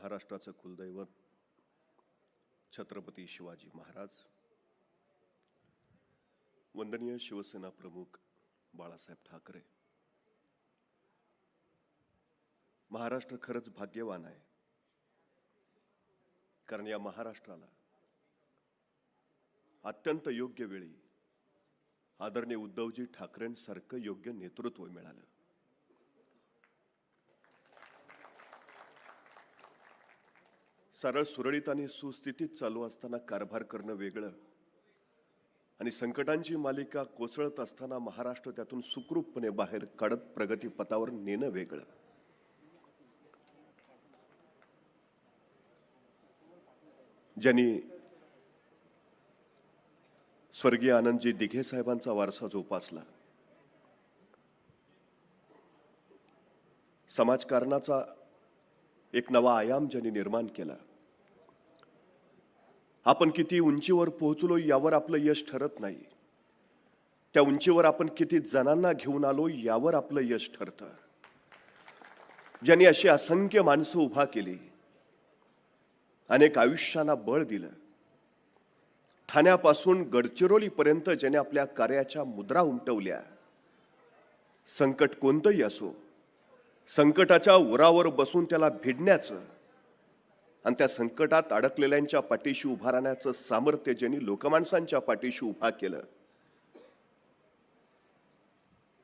महाराष्ट्राचं कुलदैवत छत्रपती शिवाजी महाराज, वंदनीय शिवसेना प्रमुख बाळासाहेब ठाकरे. महाराष्ट्र खरंच भाग्यवान आहे, कारण या महाराष्ट्राला अत्यंत योग्य वेळी आदरणीय उद्धवजी ठाकरेंसारखं योग्य नेतृत्व मिळालं. सरळ सुरळीत आणि सुस्थितीत चालू असताना कारभार करणं वेगळं आणि संकटांची मालिका कोसळत असताना महाराष्ट्र त्यातून सुखरूपपणे बाहेर काढत प्रगती पथावर नेणं वेगळं. ज्यांनी स्वर्गीय आनंदजी दिघे साहेबांचा वारसा जोपासला, समाजकारणाचा एक नवा आयाम ज्यांनी निर्माण केला, आपण किती उंचीवर पोहोचलो यावर आपलं यश ठरत नाही, त्या उंचीवर आपण किती जणांना घेऊन आलो यावर आपलं यश ठरतं. ज्यांनी अशी असंख्य माणसं उभा केली, अनेक आयुष्यांना बळ दिलं, ठाण्यापासून गडचिरोलीपर्यंत ज्याने आपल्या कार्याच्या मुद्रा उमटवल्या. संकट कोणतंही असो, संकटाच्या उरावर बसून त्याला भिडण्याचं आणि त्या संकटात अडकलेल्यांच्या पाठीशी उभा राहण्याचं सामर्थ्य ज्यांनी लोकमानसांच्या पाठीशी उभा केलं,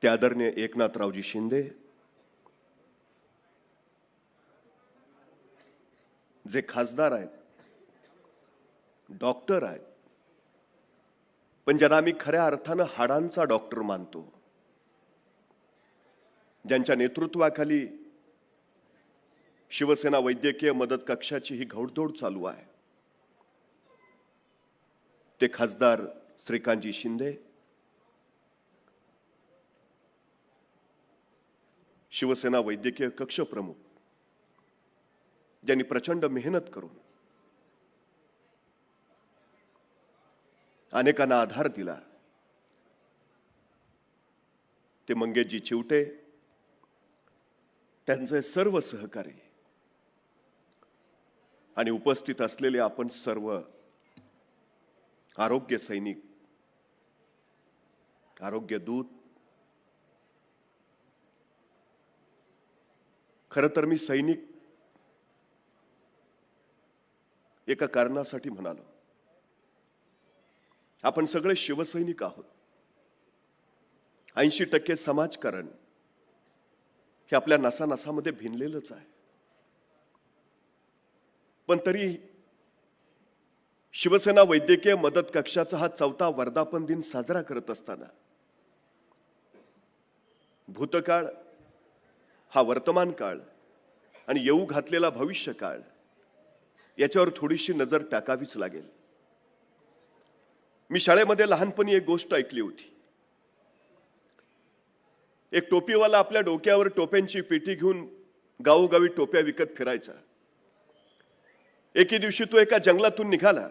ते आदरणीय एकनाथरावजी शिंदे, जे खासदार आहेत, डॉक्टर आहेत, पण ज्यांना आम्ही खऱ्या अर्थानं हाडांचा डॉक्टर मानतो, ज्यांच्या नेतृत्वाखाली शिवसेना वैद्यकीय मदत कक्षाची ही घौडदौड चालू आहे, ते खासदार श्रीकांतजी शिंदे, शिवसेना वैद्यकीय कक्ष प्रमुख, ज्यांनी प्रचंड मेहनत करून अनेकांना आधार दिला, ते मंगेशजी चिवटे, त्यांचे सर्व सहकारी आणि उपस्थित असलेले आपण सर्व आरोग्य सैनिक, आरोग्य दूत. खरं तर मी सैनिक एका कारणासाठी म्हणालो, आपण सगळे शिवसैनिक आहोत. 80% समाजकारण हे आपल्या नसानसामध्ये भिनलेलंच आहे, पण तरी शिवसेना वैद्यकीय मदत कक्षाचा हा 4था वर्धापन दिन साजरा करत असताना भूतकाळ, हा वर्तमान काळ आणि येऊ घातलेला भविष्य काळ याच्यावर थोडीशी नजर टाकावीच लागेल. मी शाळेमध्ये लहानपणी एक गोष्ट ऐकली होती. एक टोपीवाला आपल्या डोक्यावर टोप्यांची पेटी घेऊन गावोगावी टोप्या विकत फिरायचा. एके दिवशी तो एका जंगलातून निघाला.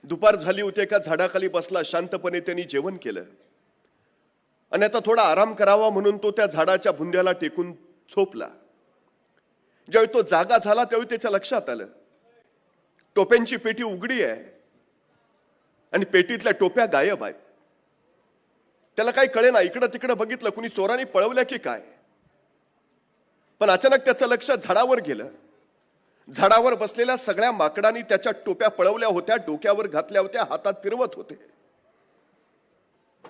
दुपार झाली होती, एका झाडाखाली बसला. शांतपणे त्यांनी जेवण केलं आणि आता थोडा आराम करावा म्हणून तो त्या झाडाच्या बुंद्याला टेकून झोपला. ज्यावेळी तो जागा झाला त्यावेळी त्याच्या लक्षात आलं, टोप्यांची पेटी उघडी आहे आणि पेटीतल्या टोप्या गायब आहेत. त्याला काही कळेना. इकडं तिकडं बघितलं, कुणी चोरांनी पळवल्या की काय, पण अचानक त्याचं लक्ष झाडावर गेलं. झाडावर बसलेल्या सगळ्या माकडांनी त्याच्या टोप्या पळवल्या होत्या, डोक्यावर घातल्या होत्या, हातात फिरवत होते.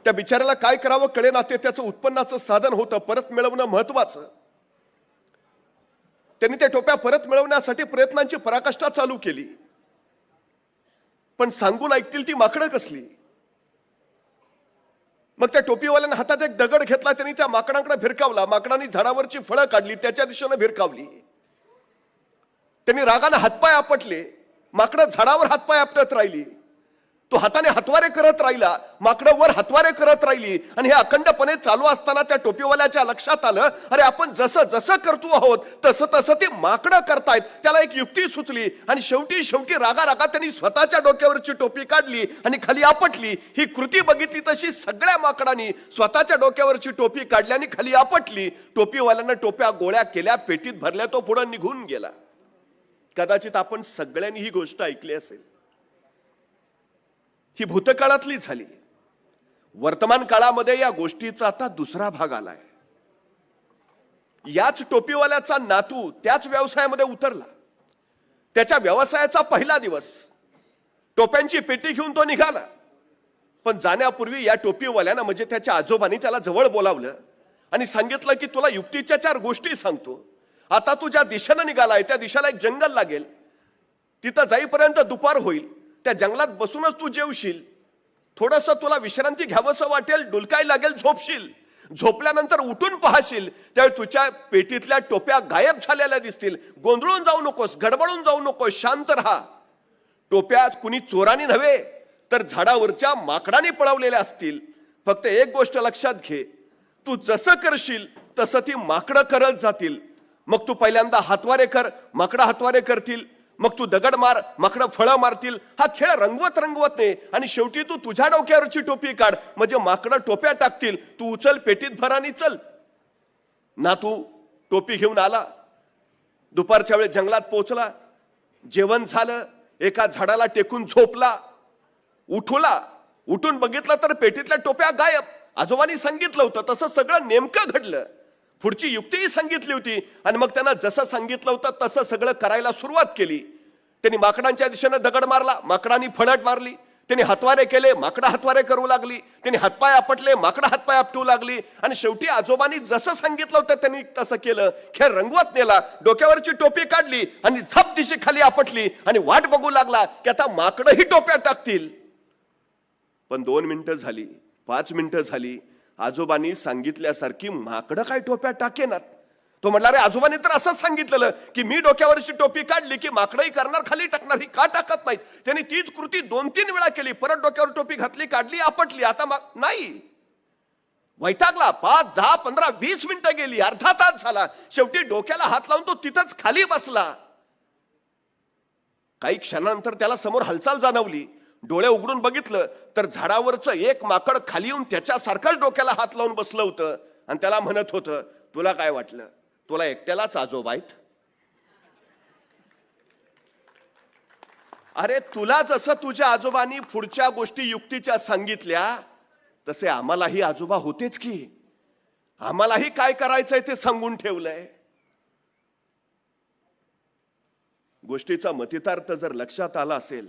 त्या बिचाऱ्याला काय करावं कळेना. ते त्याचं उत्पन्नाचं साधन होतं, परत मिळवणं महत्वाचं. त्यांनी त्या टोप्या परत मिळवण्यासाठी प्रयत्नांची पराकाष्ठा चालू केली, पण सांगून ऐकतील ती माकडं कसली. मग त्या टोपीवाल्याने हातात एक दगड घेतला, त्यांनी त्या माकडांकडे भिरकावला. माकडांनी झाडावरची फळं काढली, त्याच्या दिशेने भिरकावली. त्यांनी रागाने हातपाय आपटले. माकडं झाडावर हातपाय आपटत राहिली. तो हाताने हातवारे करत राहिला, माकडं वर हातवारे करत राहिली. आणि हे अखंडपणे चालू असताना त्या टोपीवाल्याच्या लक्षात आलं, अरे आपण जसं जसं करतो आहोत तसं तसं ते माकडं करतायत. त्याला एक युक्ती सुचली आणि शेवटी रागा त्यांनी स्वतःच्या डोक्यावरची टोपी काढली आणि खाली आपटली. ही कृती बघितली तशी सगळ्या माकडांनी स्वतःच्या डोक्यावरची टोपी काढली आणि खाली आपटली. टोपीवाल्यानं टोप्या गोळ्या केल्या, पेटीत भरल्या, तो पुढे निघून गेला. कदाचित आपण सगळ्यांनी ही गोष्ट ऐकली असेल. ही भूतकाळातली झाली. वर्तमान काळामध्ये या गोष्टीचा आता दुसरा भाग आलाय. याच टोपीवाल्याचा नातू त्याच व्यवसायामध्ये उतरला. त्याच्या व्यवसायाचा पहिला दिवस. टोप्यांची पेटी घेऊन तो निघाला. पण जाण्यापूर्वी या टोपीवाल्यानं म्हणजे त्याच्या आजोबांनी त्याला जवळ बोलावलं आणि सांगितलं की तुला युक्तीच्या 4 गोष्टी सांगतो. आता तू ज्या दिशेनं निघालाय त्या दिशेला एक जंगल लागेल. तिथं जाईपर्यंत दुपार होईल. त्या जंगलात बसूनच तू जेवशील. थोडंसं तुला विश्रांती घ्यावंसं वाटेल, डुलकाय लागेल, झोपशील. झोपल्यानंतर उठून पाहशील त्यावेळी तुझ्या पेटीतल्या टोप्या गायब झालेल्या दिसतील. गोंधळून जाऊ नकोस, गडबडून जाऊ नकोस, शांत राहा. टोप्या कुणी चोरानी नव्हे तर झाडावरच्या माकडाने पळवलेल्या असतील. फक्त एक गोष्ट लक्षात घे, तू जसं करशील तसं ती माकडं करत जातील. मग तू पहिल्यांदा हातवारे कर, माकडं हातवारे करतील. मग तू दगड मार, माकडं फळं मारतील. हा खेळ रंगवत रंगवत नाही आणि शेवटी तू तुझ्या डोक्यावरची टोपी काढ म्हणजे माकडं टोप्या टाकतील. तू उचल, पेटीत भर आणि चल. ना तू टोपी घेऊन आला. दुपारच्या वेळेस जंगलात पोहोचला. जेवण झालं. एका झाडाला टेकून झोपला. उठून बघितलं तर पेटीतल्या टोप्या गायब. आजोबांनी सांगितलं होतं तसं सगळं नेमकं घडलं. पुढची युक्तीही सांगितली होती आणि मग त्यांना जसं सांगितलं होतं तसं सगळं करायला सुरुवात केली. त्यांनी माकडांच्या दिशेनं दगड मारला, माकडांनी फळट मारली. त्यांनी हातवारे केले, माकडं हातवारे करू लागली. त्यांनी हातपाय आपटले, माकडं हातपाय आपटू लागली. आणि शेवटी आजोबांनी जसं सांगितलं होतं त्यांनी तसं केलं. खेळ रंगवत नेला. डोक्यावरची टोपी काढली आणि झप दिशी खाली आपटली आणि वाट बघू लागला की आता माकडं ही टोप्या टाकतील. पण 2 मिनिटं झाली, 5 मिनिटं झाली. आजोबांनी सांगितल्यासारखी माकडं काय टोप्या टाकेनात. तो म्हटला, अरे आजोबांनी तर असंच सांगितलेलं की मी डोक्यावरची टोपी काढली की माकडंही करणार, खाली टाकणार. ही का टाकत नाहीत? त्यांनी तीच कृती 2-3 वेळा केली. परत डोक्यावर टोपी घातली, काढली, आपटली. आता नाही. वैतागला. 5, 10, 15, 20 मिनिटं गेली. अर्धा तास झाला. शेवटी डोक्याला हात लावून तो तिथंच खाली बसला. काही क्षणानंतर त्याला समोर हालचाल जाणवली. डोळे उघडून बघितलं तर झाडावरचं एक माकड खाली येऊन त्याच्यासारखंच डोक्याला हात लावून बसलं होतं आणि त्याला म्हणत होतं, तुला काय वाटलं? तुला एकट्यालाच आजोबा आहेत? अरे तुला जसं तुझ्या आजोबांनी पुढच्या गोष्टी युक्तीच्या सांगितल्या तसे आम्हालाही आजोबा होतेच की. आम्हालाही काय करायचंय ते सांगून ठेवलंय. गोष्टीचा मतितार्थ जर लक्षात आला असेल,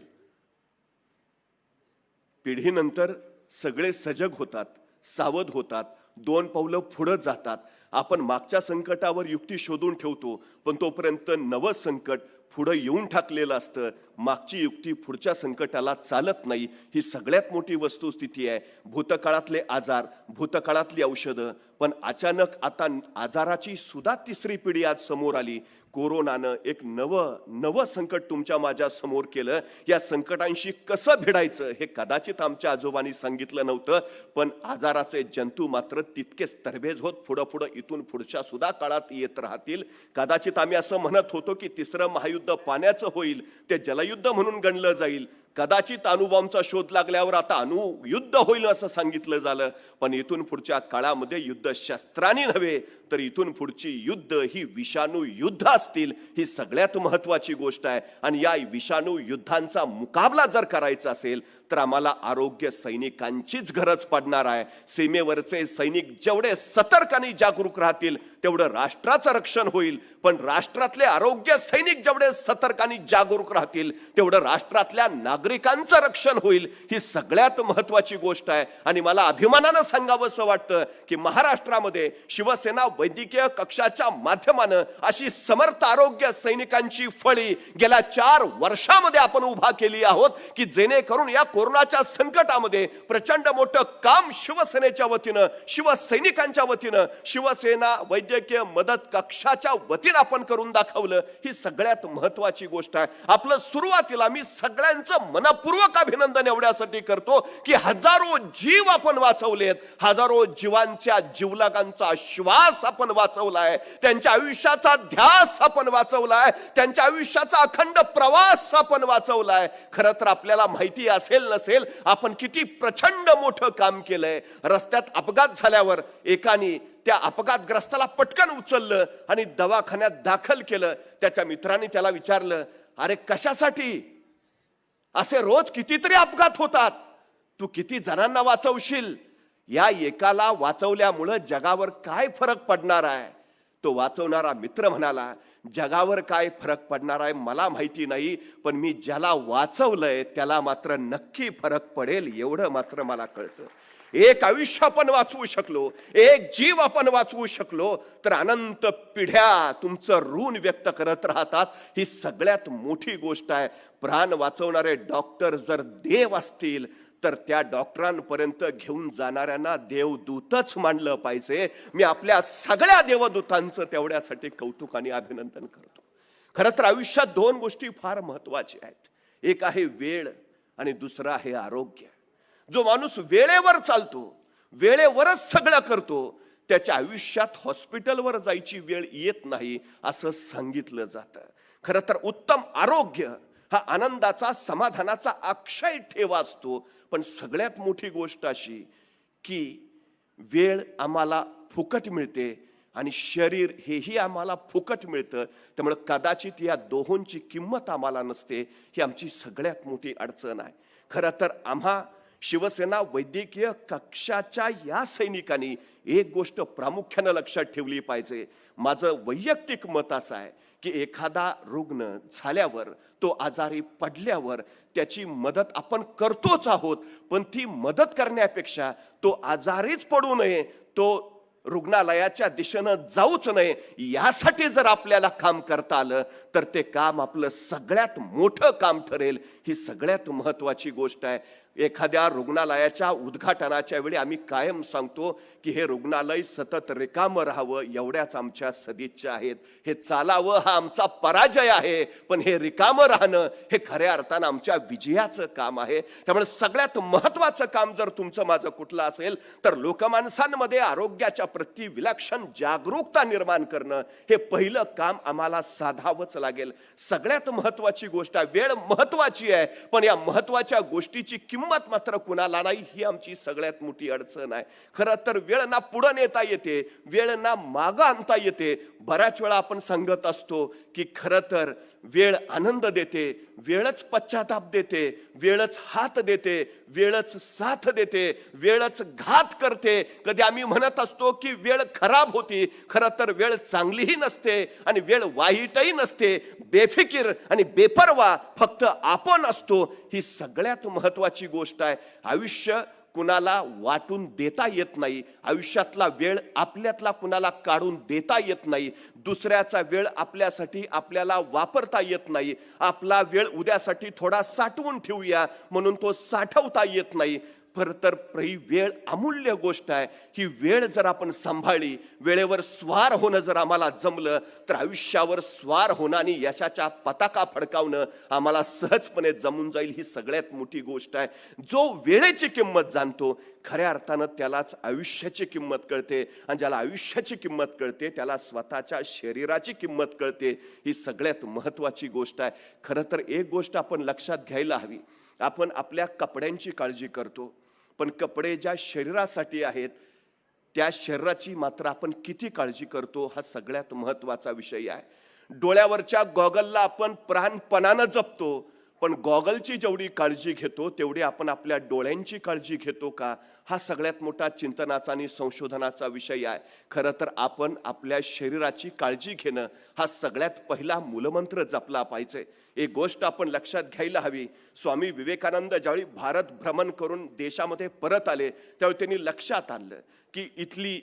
पिढीनंतर सगळे सजग होतात, सावध होतात, 2 पावलं पुढे जातात. आपण मागच्या संकटावर युक्ती शोधून ठेवतो पण तोपर्यंत नवं संकट पुढे येऊन टाकलेलं असतं. मागची युक्ती पुढच्या संकटाला चालत नाही. ही सगळ्यात मोठी वस्तुस्थिती आहे. भूतकाळातले आजार, भूतकाळातली औषधं. पण अचानक आता आजाराची सुद्धा 3री पिढी आज समोर आली. कोरोनानं एक नवं संकट तुमच्या माझ्या समोर केलं. या संकटांशी कसं भिडायचं हे कदाचित आमच्या आजोबांनी सांगितलं नव्हतं. पण आजाराचे जंतू मात्र तितकेच तरबेज होत पुढं इथून पुढच्या सुद्धा काळात येत राहतील. कदाचित आम्ही असं म्हणत होतो की 3रं महायुद्ध पाण्याचं होईल, ते जलयुद्ध म्हणून गणलं जाईल. कदाचित अणुबॉम्बचा शोध लागल्यावर आता अणुयुद्ध होईल असं सांगितलं झालं. पण इथून पुढच्या काळामध्ये युद्ध शस्त्रांनी नव्हे तर इथून पुढची युद्ध ही विषाणू युद्ध असतील. ही सगळ्यात महत्वाची गोष्ट आहे. आणि या विषाणू युद्धांचा मुकाबला जर करायचा असेल तर आम्हाला आरोग्य सैनिकांचीच गरज पडणार आहे. सीमेवरचे सैनिक जेवढे सतर्क आणि जागरूक राहतील तेवढं राष्ट्राचं रक्षण होईल. पण राष्ट्रातले आरोग्य सैनिक जेवढे सतर्क आणि जागरूक राहतील तेवढं राष्ट्रातल्या नागरिकांचं रक्षण होईल. ही सगळ्यात महत्वाची गोष्ट आहे. आणि मला अभिमानानं सांगावंसं वाटतं की महाराष्ट्रामध्ये शिवसेना वैद्यकीय कक्षाच्या माध्यमानं अशी समर्थ आरोग्य सैनिकांची फळी गेल्या 4 वर्षामध्ये आपण उभा केली आहोत की जेणेकरून या कोरोनाच्या संकटामध्ये प्रचंड मोठं काम शिवसेनेच्या वतीनं, शिवसैनिकांच्या वतीनं, शिवसेना वैद्यकीय मदत कक्षाच्या वतीनं आपण करून दाखवलं. ही सगळ्यात महत्वाची गोष्ट आहे. आपलं सुरुवातीला मी सगळ्यांचं मनपूर्वक अभिनंदन एवढ्यासाठी करतो की हजारो जीव आपण वाचवलेत, हजारो जीवांच्या जीवलगांचा श्वास आपण वाचवलाय, त्यांच्या आयुष्याचा ध्यास आपण वाचवलाय, त्यांच्या आयुष्याचा अखंड प्रवास आपण वाचवलाय. खरं तर आपल्याला माहिती असेल नसेल आपण किती प्रचंड मोठं काम केलंय. रस्त्यात अपघात झाल्यावर एकाने त्या अपघातग्रस्ताला पटकन उचललं आणि दवाखान्यात दाखल केलं. त्याच्या मित्रांनी त्याला विचारलं, अरे कशासाठी? असे रोज कितीतरी अपघात होतात, तू किती जणांना वाचवशील? या एकाला वाचवल्यामुळं जगावर काय फरक पडणार आहे? तो वाचवणारा मित्र म्हणाला, जगावर काय फरक पडणार आहे मला माहिती नाही, पण मी ज्याला वाचवलंय त्याला मात्र नक्की फरक पडेल एवढं मात्र मला कळतं. एक आयुष्य आपण वाचवू शकलो, एक जीव आपण वाचवू शकलो तर अनंत पिढ्या तुमचं ऋण व्यक्त करत राहतात. ही सगळ्यात मोठी गोष्ट आहे. प्राण वाचवणारे डॉक्टर जर देव असतील तर त्या डॉक्टरांपर्यंत घेऊन जाणाऱ्यांना देवदूतच मानलं पाहिजे. मी आपल्या सगळ्या देवदूतांचं तेवढ्यासाठी कौतुक आणि अभिनंदन करतो. खरं तर आयुष्यात दोन गोष्टी फार महत्वाच्या आहेत. एक आहे वेळ आणि दुसरं आहे आरोग्य. जो माणूस वेळेवर चालतो, वेळेवरच सगळं करतो, त्याच्या आयुष्यात हॉस्पिटलवर जायची वेळ येत नाही असं सांगितलं जातं. खरं तर उत्तम आरोग्य हा आनंदाचा, समाधानाचा अक्षय ठेवा असतो. पण सगळ्यात मोठी गोष्ट अशी की वेळ आम्हाला फुकट मिळते आणि शरीर हेही आम्हाला फुकट मिळतं. त्यामुळे कदाचित या दोहोंची किंमत आम्हाला नसते. ही आमची सगळ्यात मोठी अडचण आहे. खरं तर आम्हा शिवसेना वैद्यकीय कक्षाच्या या सैनिकांनी एक गोष्ट प्रामुख्यानं लक्षात ठेवली पाहिजे. माझं वैयक्तिक मत असं आहे की एखादा रुग्ण झाल्यावर, तो आजारी पडल्यावर त्याची मदत आपण करतोच आहोत, पण ती मदत करण्यापेक्षा तो आजारीच पडू नये, तो रुग्णालयाच्या दिशेनं जाऊच नये, यासाठी जर आपल्याला काम करता आलं तर ते काम आपलं सगळ्यात मोठं काम ठरेल. ही सगळ्यात महत्वाची गोष्ट आहे. एखाद्या रुग्णालयाच्या उद्घाटनाच्या वेळी आम्ही कायम सांगतो की हे रुग्णालय सतत रिकामं राहावं एवढ्याच आमच्या सदिच्छा आहेत. हे चालावं हा आमचा पराजय आहे, पण हे रिकामं राहणं हे खऱ्या अर्थानं आमच्या विजयाचं काम आहे. त्यामुळे सगळ्यात महत्वाचं काम जर तुमचं माझं कुठलं असेल तर लोकमानसांमध्ये आरोग्याच्या प्रति विलक्षण जागरूकता निर्माण करणं हे पहिलं काम आम्हाला साधावंच लागेल. सगळ्यात महत्वाची गोष्ट आहे, वेळ महत्वाची आहे, पण या महत्वाच्या गोष्टीची किंमत मात्र कुणाला नाही, ही आमची सगळ्यात मोठी अडचण आहे. खरं तर वेळ ना पुढे नेता येते, वेळ ना मागं आणता येते. बऱ्याच वेळा आपण सांगत असतो की खरं तर वेळ आनंद देते, वेळच पश्चाताप देते, वेळच हात देते, वेळच साथ देते, वेळच घात करते. कधी आम्ही म्हणत असतो की वेळ खराब होती. खरं तर वेळ चांगलीही नसते आणि वेळ वाईटही नसते. बेफिकीर आणि बेपरवा फक्त आपण असतो. ही सगळ्यात महत्वाची गोष्ट आहे. आयुष्य कुणाला वाटून देता येत नाही. आयुष्यातला वेळ आपल्यातला कुणाला काढून देता येत नाही. दुसऱ्याचा वेळ आपल्यासाठी आपल्याला वापरता येत नाही. आपला वेळ उद्यासाठी थोडा साठवून ठेवूया म्हणून तो साठवता येत नाही. तर ही वेळ अमूल्य गोष्ट आहे. ही वेळ जर आपण सांभाळली, वेळेवर स्वार होणं जर आम्हाला जमलं तर आयुष्यावर स्वार होणं आणि यशाच्या पताका फडकावणं आम्हाला सहजपणे जमून जाईल. ही सगळ्यात मोठी गोष्ट आहे. जो वेळेची किंमत जाणतो खऱ्या अर्थानं त्यालाच आयुष्याची किंमत कळते, आणि ज्याला आयुष्याची किंमत कळते त्याला स्वतःच्या शरीराची किंमत कळते. ही सगळ्यात महत्वाची गोष्ट आहे. खरं तर एक गोष्ट आपण लक्षात घ्यायला हवी. आपण आपल्या कपड्यांची काळजी करतो, पण कपडे ज्या शरीरासाठी आहेत त्या शरीराची मात्र आपण किती काळजी करतो हा सगळ्यात महत्वाचा विषय आहे. डोळ्यावरच्या गॉगलला आपण प्राणपणानं जपतो, पण गॉगलची जेवढी काळजी घेतो तेवढी आपण आपल्या डोळ्यांची काळजी घेतो का? हा सगळ्यात मोठा चिंतनाचा आणि संशोधनाचा विषय आहे. खरं तर आपण आपल्या शरीराची काळजी घेणं हा सगळ्यात पहिला मूलमंत्र जपला पाहिजे. एक गोष्ट आपण लक्षात घ्यायला हवी. स्वामी विवेकानंद ज्यावेळी भारत भ्रमण करून देशामध्ये परत आले त्यावेळी त्यांनी लक्षात आणलं की इथली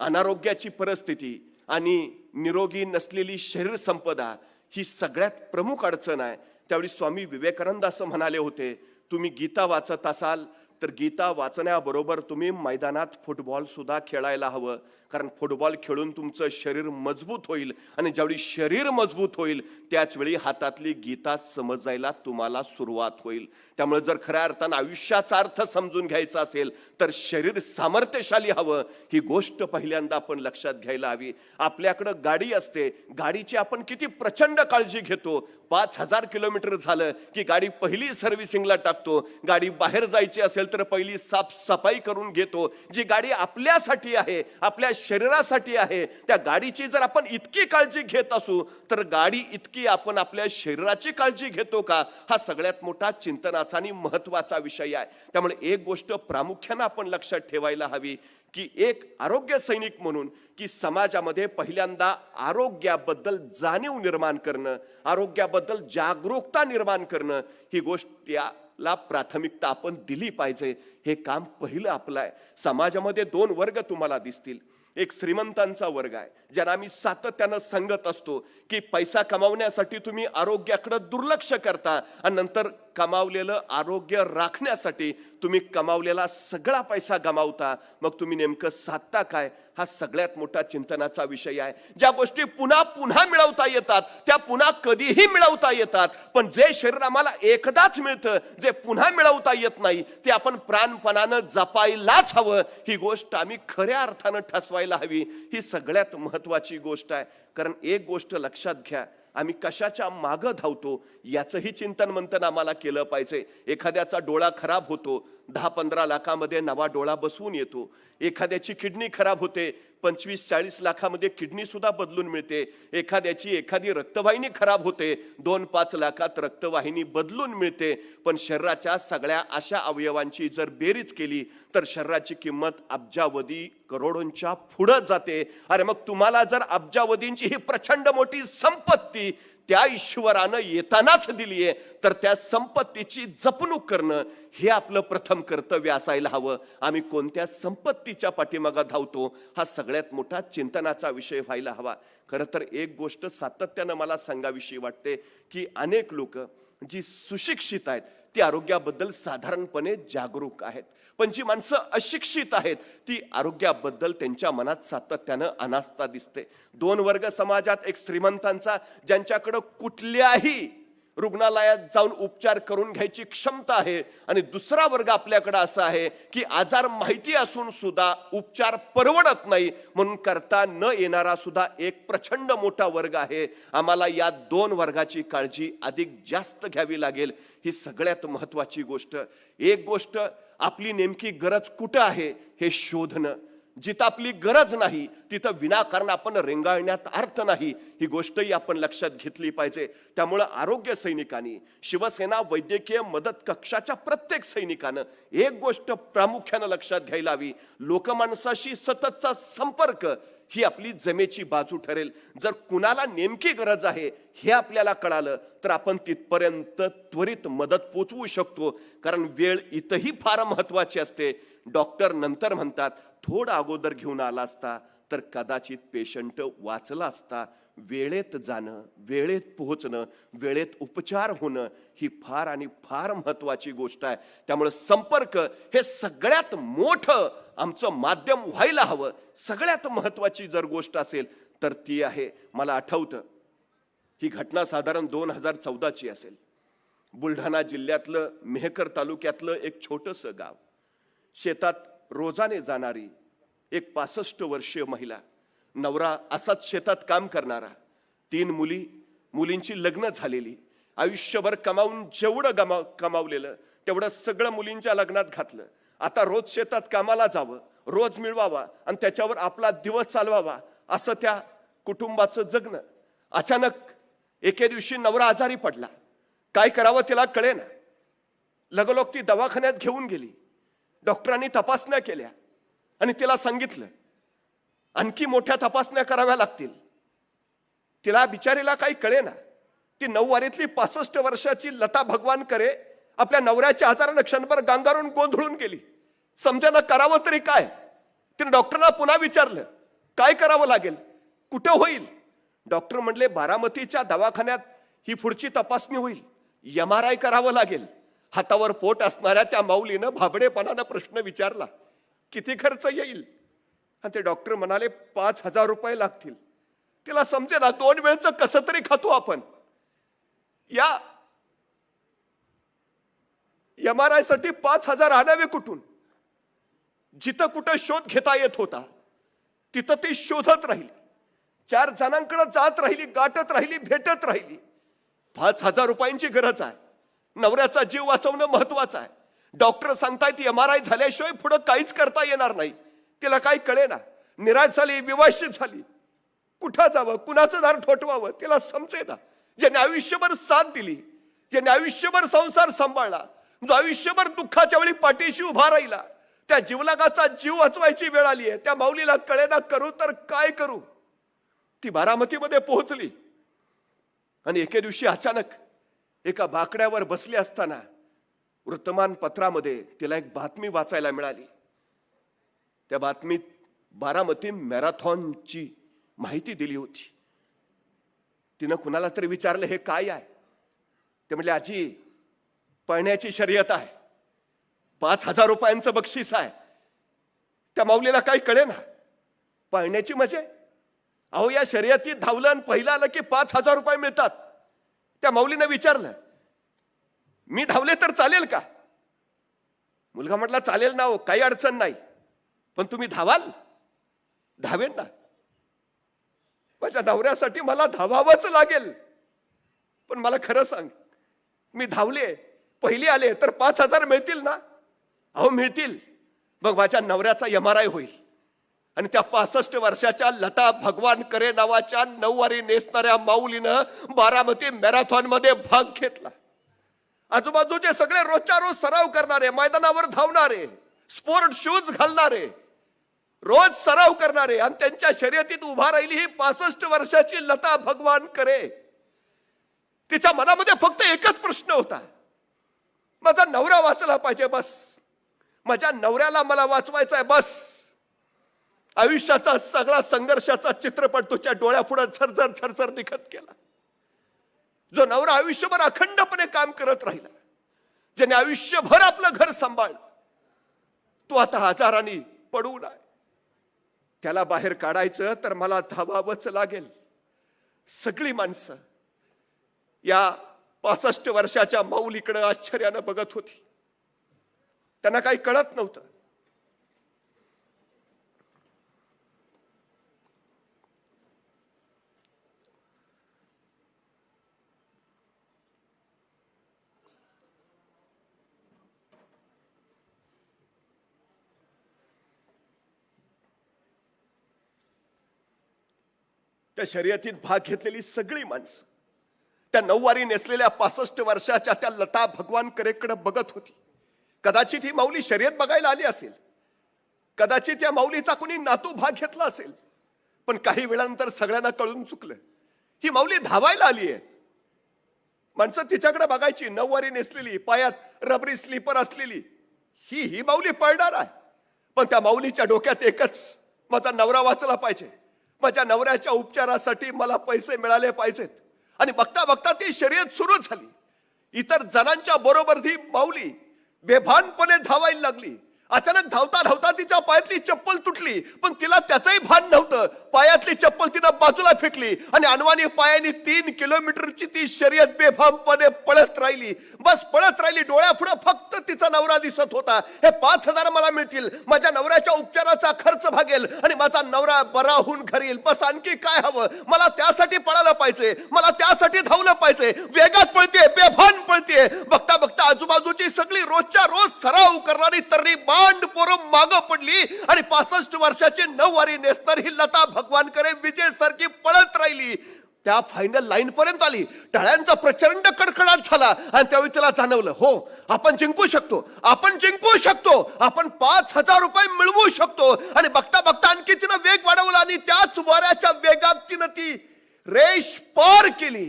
अनारोग्याची परिस्थिती आणि निरोगी नसलेली शरीर संपदा ही सगळ्यात प्रमुख अडचण आहे. त्यावेळी स्वामी विवेकानंद असं म्हणाले होते, तुम्ही गीता वाचत असाल तर गीता वाचण्याबरोबर तुम्ही मैदानात फुटबॉल सुद्धा खेळायला हवं. कारण फुटबॉल खेळून तुमचं शरीर मजबूत होईल आणि ज्यावेळी शरीर मजबूत होईल त्याच वेळी हातातली गीता समजायला तुम्हाला सुरुवात होईल. त्यामुळे जर खऱ्या अर्थानं आयुष्याचा अर्थ समजून घ्यायचा असेल तर शरीर सामर्थ्यशाली हवं, ही गोष्ट पहिल्यांदा आपण लक्षात घ्यायला हवी. आपल्याकडं गाडी असते, गाडीची आपण किती प्रचंड काळजी घेतो. 5,000 किलोमीटर झालं की गाडी पहिली सर्व्हिसिंगला टाकतो. गाडी बाहेर जायची असेल तर पहिली साफसफाई करून घेतो. जी गाडी आपल्यासाठी आहे, आपल्या शरीरासाठी आहे, त्या गाडीची जर आपण इतकी काळजी घेत असू तर गाडी इतकी आपण आपल्या शरीराची काळजी घेतो का? हा सगळ्यात मोठा चिंतनाचा आणि महत्वाचा विषय आहे. त्यामुळे एक गोष्ट प्रामुख्याने आपण लक्षात ठेवायला हवी की एक आरोग्य सैनिक म्हणून की समाजामध्ये पहिल्यांदा आरोग्याबद्दल जाणीव निर्माण करणं, आरोग्याबद्दल जागरूकता निर्माण करणं, ही गोष्ट याला प्राथमिकता आपण दिली पाहिजे. हे काम पहिलं आपलं आहे. समाजामध्ये 2 वर्ग तुम्हाला दिसतील. एक श्रीमंतांचा वर्ग आहे, ज्यांना आम्ही सातत्यानं सांगत असतो की पैसा कमावण्यासाठी तुम्ही आरोग्याकडे दुर्लक्ष करता आणि नंतर कमावलेलं आरोग्य राखण्यासाठी तुम्ही कमावलेला सगळा पैसा गमावता. मग तुम्ही नेमकं साधता काय? हा सगळ्यात मोठा चिंतनाचा विषय आहे. ज्या गोष्टी पुन्हा पुन्हा मिळवता येतात त्या पुन्हा कधीही मिळवता येतात, पण जे शरीर आम्हाला एकदाच मिळतं, जे पुन्हा मिळवता येत नाही, ते आपण प्राणपणानं जपायलाच हवं. ही गोष्ट आम्ही खऱ्या अर्थानं ठसवायला हवी. ही सगळ्यात महत्वाची गोष्ट आहे. कारण एक गोष्ट लक्षात घ्या, आम्ही कशाच्या मागं धावतो याचंही चिंतन मंथन आम्हाला केलं पाहिजे. एखाद्याचा डोळा खराब होतो, 10-15 लाखामध्ये नवा डोळा बसवून येतो. एखाद्याची किडनी खराब होते, 25-40 लाखामध्ये किडनी सुद्धा बदलून मिळते. एखादी रक्तवाहिनी खराब होते, 2-5 लाखात रक्तवाहिनी बदलून मिळते. पण शरीराच्या सगळ्या अशा अवयवांची जर बेरीज केली तर शरीराची किंमत अब्जावधी करोडोंच्या पुढे जाते. अरे मग तुम्हाला जर अब्जावधींची ही प्रचंड मोठी संपत्ती त्या ईश्वरानं येतानाच दिली आहे, तर त्या संपत्तीची जपणूक करणं हे आपलं प्रथम कर्तव्य असायला हवं. आम्ही कोणत्या संपत्तीच्या पाठीमागे धावतो हा सगळ्यात मोठा चिंतनाचा विषय व्हायला हवा. खरं तर एक गोष्ट सातत्यानं मला सांगावीशी वाटते की अनेक लोक जी सुशिक्षित आहेत ती आरोग्याबद्दल साधारणपणे जागरूक आहेत, पण जी माणसं अशिक्षित आहेत ती आरोग्याबद्दल त्यांच्या मनात सातत्यानं अनास्था दिसते. 2 वर्ग समाजात, एक श्रीमंतांचा ज्यांच्याकडे कुठल्याही रुग्णालयात जाऊन उपचार करून घ्यायची क्षमता आहे, आणि दुसरा वर्ग आपल्याकडे असा आहे की आजार माहिती असून सुद्धा उपचार परवडत नाही म्हणून करता न येणारा सुद्धा एक प्रचंड मोठा वर्ग आहे. आम्हाला या 2 वर्गाची काळजी अधिक जास्त घ्यावी लागेल. ही सगळ्यात महत्वाची गोष्ट. एक गोष्ट, आपली नेमकी गरज कुठं आहे हे शोधणं. जिथं आपली गरज नाही तिथं विनाकारण आपण रेंगाळण्यात अर्थ नाही. ही गोष्टही आपण लक्षात घेतली पाहिजे. त्यामुळं आरोग्य सैनिकांनी, शिवसेना वैद्यकीय मदत कक्षाच्या प्रत्येक सैनिकानं एक गोष्ट प्रामुख्यानं लक्षात घ्यायला हवी, लोकमानसाशी सततचा संपर्क ही आपली जमेची बाजू ठरेल. जर कुणाला नेमकी गरज आहे हे आपल्याला कळालं तर आपण तिथपर्यंत त्वरित मदत पोचवू शकतो. कारण वेळ इथंही फार महत्वाची असते. डॉक्टर नंतर म्हणतात थोडं अगोदर घेऊन आला असता तर कदाचित पेशंट वाचला असता. वेळेत जाणं, वेळेत पोहोचणं, वेळेत उपचार होणं ही फार आणि फार महत्वाची गोष्ट आहे. त्यामुळे संपर्क हे सगळ्यात मोठं आमचं माध्यम व्हायला हवं. सगळ्यात महत्वाची जर गोष्ट असेल तर ती आहे, मला आठवतं ही घटना साधारण 2014ची असेल. बुलढाणा जिल्ह्यातलं मेहकर तालुक्यातलं एक छोटंसं गाव, शेतात रोजाने जाणारी एक 65 वर्षीय महिला, नवरा असाच शेतात काम करणारा, 3 मुली, मुलींची लग्न झालेली, आयुष्यभर कमावून जेवढं कमावलेलं तेवढं सगळं मुलींच्या लग्नात घातलं. आता रोज शेतात कामाला जावं, रोज मिळवावा आणि त्याच्यावर आपला दिवस चालवावा असं त्या कुटुंबाचं जगणं. अचानक एके दिवशी नवरा आजारी पडला. काय करावं तिला कळेना. लगोलग ती दवाखान्यात घेऊन गेली. डॉक्टरांनी तपासण्या केल्या आणि तिला सांगितलं आणखी मोठ्या तपासण्या कराव्या लागतील. तिला बिचारीला काही कळेना. ती 9वारीतली 65 वर्षाची लता भगवान करे आपल्या नवऱ्याच्या आजारानं क्षणभर गांगारून गोंधळून गेली. समजायला करावं तरी काय. तिने डॉक्टरना पुन्हा विचारलं काय करावं लागेल, कुठं होईल. डॉक्टर म्हणले बारामतीच्या दवाखान्यात ही पुढची तपासणी होईल, MRI करावं लागेल. हातावर पोट असणाऱ्या त्या माऊलीनं भाबडेपणानं प्रश्न विचारला, किती खर्च येईल? आणि ते डॉक्टर म्हणाले 5,000 रुपये लागतील. तिला समजे ना, 2 वेळचं कसं तरी खातो आपण. या MRI साठी 5,000 आणावे कुठून? जिथं कुठं शोध घेता येत होता तिथं ती शोधत राहिली. 4 जणांकडे जात राहिली, गाठत राहिली, भेटत राहिली. 5,000 रुपयांची गरज आहे. नवऱ्याचा जीव वाचवणं महत्वाचं आहे. डॉक्टर सांगतायत MRI झाल्याशिवाय पुढे काहीच करता येणार नाही. तिला काही कळेना, निराश झाली, विवशित झाली. कुठं जावं, कुणाचं दार ठोठवावं तिला समजेना. ज्याने आयुष्यभर साथ दिली, ज्याने आयुष्यभर संसार सांभाळला, जो आयुष्यभर दुःखाच्या वेळी पाठीशी उभा राहिला, त्या जीवलगाचा जीव वाचवायची वेळ आली आहे. त्या माऊलीला कळेना करू तर काय करू. ती बारामतीमध्ये पोहोचली आणि एके दिवशी अचानक एका बाकड्यावर बसली असताना वृत्तमानपत्रामध्ये तिला एक बातमी वाचायला मिळाली. त्या बातमीत बारामती मॅरेथॉनची माहिती दिली होती. तिनं कुणाला तरी विचारलं, हे काय आहे? ते म्हणले, आजी, पळण्याची शर्यत आहे, 5,000 रुपयांचं बक्षीस आहे. त्या माऊलीला काही कळे ना, पळण्याची म्हणजे? अहो, या शर्यतीत धावलं आणि पहिलं आलं की 5,000 रुपये मिळतात. त्या माऊलीनं विचारलं, मी धावले तर चालेल का? मुलगा म्हटला, चालेल ना, काही अडचण नाही, पण तुम्ही धावाल? धावेन ना, माझ्या नवऱ्यासाठी मला धावावंच लागेल. पण मला खरं सांग, मी धावले, पहिली आले तर 5,000 मिळतील ना? अहो, मिळतील. मग माझ्या नवऱ्याचा MRI होईल. आणि त्या 65 वर्षाच्या लता भगवान करे नावाच्या 9 वारी नेसणाऱ्या माऊलीनं बारामती मॅरेथॉन मध्ये भाग घेतला. आजूबाजूचे सगळे रोजच्या रोज सराव करणारे, मैदानावर धावणारे, स्पोर्ट शूज घालणारे, रोज सराव करणारे, आणि त्यांच्या शर्यतीत उभा राहिली ही 65 वर्षाची लता भगवान करे. तिच्या मनामध्ये फक्त एकच प्रश्न होता, माझा नवरा वाचला पाहिजे, बस. माझ्या नवऱ्याला मला वाचवायचा आहे, बस. आयुष्याचा सगळा संघर्षाचा चित्रपट तुझ्या डोळ्यापुढे झरझर झरझर निघत गेला. जो नवरा आयुष्यभर अखंडपणे काम करत राहिला, ज्याने आयुष्यभर आपलं घर सांभाळलं, तो आता आजाराने पडून आहे. त्याला बाहेर काढायचं तर मला धावावंच लागेल. सगळी माणसं या 65 वर्षाच्या माऊलीकडे आश्चर्यानं बघत होती. त्यांना काही कळत नव्हतं. त्या शर्यतीत भाग घेतलेली सगळी माणसं त्या 9 वारी नेसलेल्या 65 वर्षाच्या त्या लता भगवान करेकडे बघत होती. कदाचित ही माऊली शर्यत बघायला आली असेल, कदाचित या माऊलीचा कोणी नातू भाग घेतला असेल, पण काही वेळानंतर सगळ्यांना कळून चुकलं, ही माऊली धावायला आली आहे. माणसं तिच्याकडे बघायची, 9 वारी नेसलेली, पायात रबरी स्लीपर असलेली, ही माऊली पळणार आहे. पण त्या माऊलीच्या डोक्यात एकच, माझा नवरा वाचला पाहिजे, माझ्या नवऱ्याच्या उपचारासाठी मला पैसे मिळाले पाहिजेत. आणि बघता बघता ती शर्यत सुरू झाली. इतर जणांच्या बरोबर ही माऊली बेभानपणे धावायला लागली. अचानक धावता धावता तिच्या पायातली चप्पल तुटली, पण तिला त्याचंही भान नव्हतं. पायातली चप्पल तिनं बाजूला फेकली आणि अनवाणी पायाने 3 किलोमीटरची ती शर्यत बेभानपणे पळत राहिली. बस पळत राहिली. डोळ्यापुढे फक्त तिचा नवरा दिसत होता. हे 5,000 मला मिळतील, माझ्या नवऱ्याच्या उपचाराचा खर्च भागेल आणि माझा नवरा बरा होऊन घरी येईल. बस आणखी काय हवं? मला त्यासाठी पळायला पाहिजे, मला त्यासाठी धावलं पाहिजे. वेगात पळते, बेभान पळते. बघता बघता आजूबाजूची सगळी रोजच्या रोज सराव करणारी तर्री बांड पोरं मागं पडली आणि 65 वर्षाची 9 वारी नेसणारी ही लता भगवान करे विजय सारखी पळत राहिली. त्या फायनल लाईन पर्यंत आली. टाळ्यांचा प्रचंड कडकडाट झाला आणि त्यावेळी तिला जाणवलं, हो, आपण जिंकू शकतो, आपण जिंकू शकतो, आपण 5,000 रुपये मिळवू शकतो. आणि बघता बघता आणखी तिनं वेग वाढवला आणि त्याच वाऱ्याच्या वेगात तिनं ती रेष पार केली.